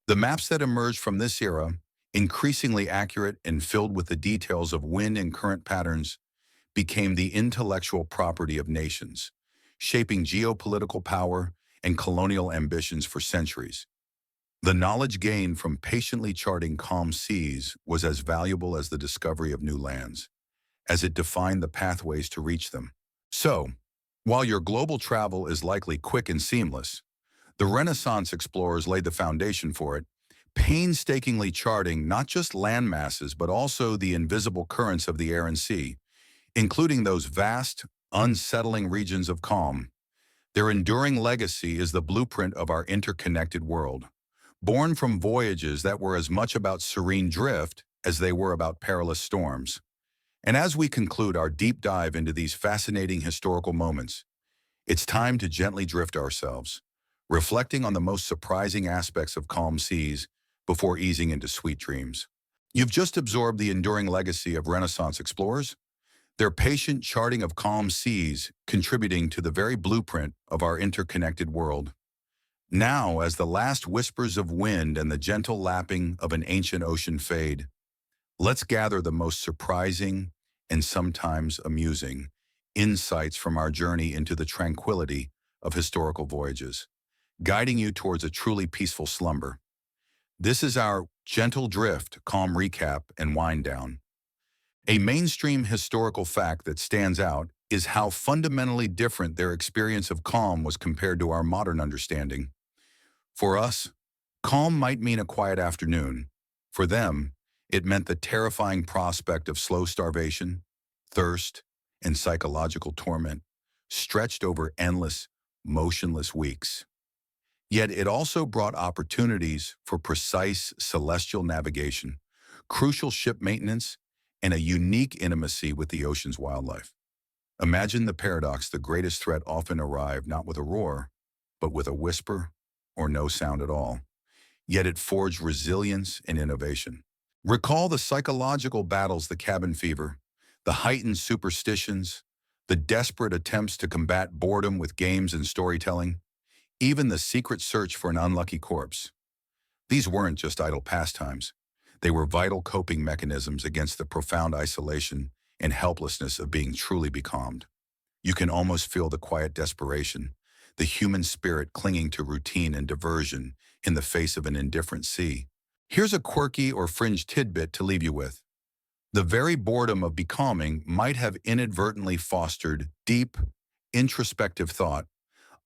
S1: The maps that emerged from this era, increasingly accurate and filled with the details of wind and current patterns, became the intellectual property of nations, shaping geopolitical power and colonial ambitions for centuries. The knowledge gained from patiently charting calm seas was as valuable as the discovery of new lands, as it defined the pathways to reach them. So, while your global travel is likely quick and seamless, the Renaissance explorers laid the foundation for it, painstakingly charting not just land masses but also the invisible currents of the air and sea, including those vast, unsettling regions of calm. Their enduring legacy is the blueprint of our interconnected world, born from voyages that were as much about serene drift as they were about perilous storms. And as we conclude our deep dive into these fascinating historical moments, it's time to gently drift ourselves, reflecting on the most surprising aspects of calm seas before easing into sweet dreams. You've just absorbed the enduring legacy of Renaissance explorers, their patient charting of calm seas contributing to the very blueprint of our interconnected world. Now, as the last whispers of wind and the gentle lapping of an ancient ocean fade, let's gather the most surprising and sometimes amusing insights from our journey into the tranquility of historical voyages, guiding you towards a truly peaceful slumber. This is our gentle drift, calm recap, and wind down. A mainstream historical fact that stands out is how fundamentally different their experience of calm was compared to our modern understanding. For us, calm might mean a quiet afternoon. For them, it meant the terrifying prospect of slow starvation, thirst, and psychological torment, stretched over endless, motionless weeks. Yet it also brought opportunities for precise celestial navigation, crucial ship maintenance, and a unique intimacy with the ocean's wildlife. Imagine the paradox: the greatest threat often arrived not with a roar, but with a whisper or no sound at all. Yet it forged resilience and innovation. Recall the psychological battles: the cabin fever, the heightened superstitions, the desperate attempts to combat boredom with games and storytelling, even the secret search for an unlucky corpse. These weren't just idle pastimes. They were vital coping mechanisms against the profound isolation and helplessness of being truly becalmed. You can almost feel the quiet desperation, the human spirit clinging to routine and diversion in the face of an indifferent sea. Here's a quirky or fringe tidbit to leave you with. The very boredom of becalming might have inadvertently fostered deep, introspective thought,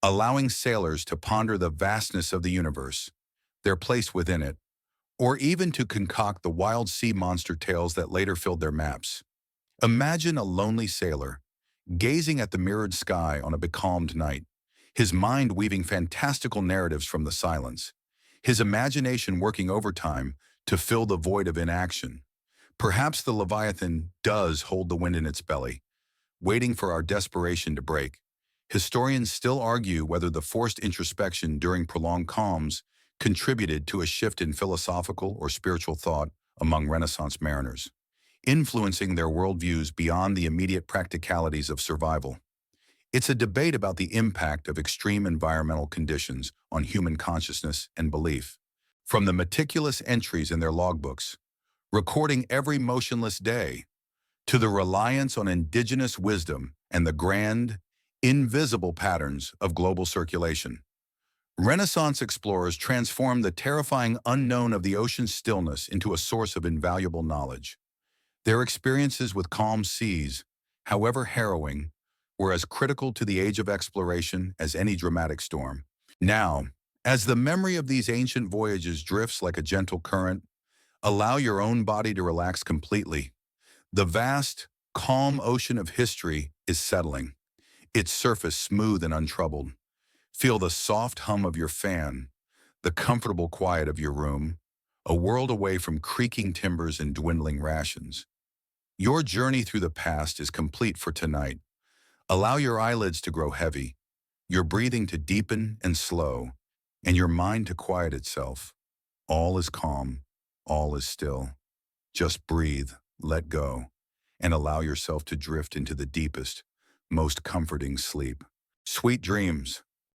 S1: allowing sailors to ponder the vastness of the universe, their place within it, or even to concoct the wild sea monster tales that later filled their maps. Imagine a lonely sailor, gazing at the mirrored sky on a becalmed night, his mind weaving fantastical narratives from the silence, his imagination working overtime to fill the void of inaction. Perhaps the Leviathan does hold the wind in its belly, waiting for our desperation to break. Historians still argue whether the forced introspection during prolonged calms contributed to a shift in philosophical or spiritual thought among Renaissance mariners, influencing their worldviews beyond the immediate practicalities of survival. It's a debate about the impact of extreme environmental conditions on human consciousness and belief. From the meticulous entries in their logbooks, recording every motionless day, to the reliance on indigenous wisdom and the grand, invisible patterns of global circulation. Renaissance explorers transformed the terrifying unknown of the ocean's stillness into a source of invaluable knowledge. Their experiences with calm seas, however harrowing, were as critical to the age of exploration as any dramatic storm. Now, as the memory of these ancient voyages drifts like a gentle current, allow your own body to relax completely. The vast, calm ocean of history is settling, its surface smooth and untroubled. Feel the soft hum of your fan, the comfortable quiet of your room, a world away from creaking timbers and dwindling rations. Your journey through the past is complete for tonight. Allow your eyelids to grow heavy, your breathing to deepen and slow, and your mind to quiet itself. All is calm, all is still. Just breathe, let go, and allow yourself to drift into the deepest, most comforting sleep. Sweet dreams.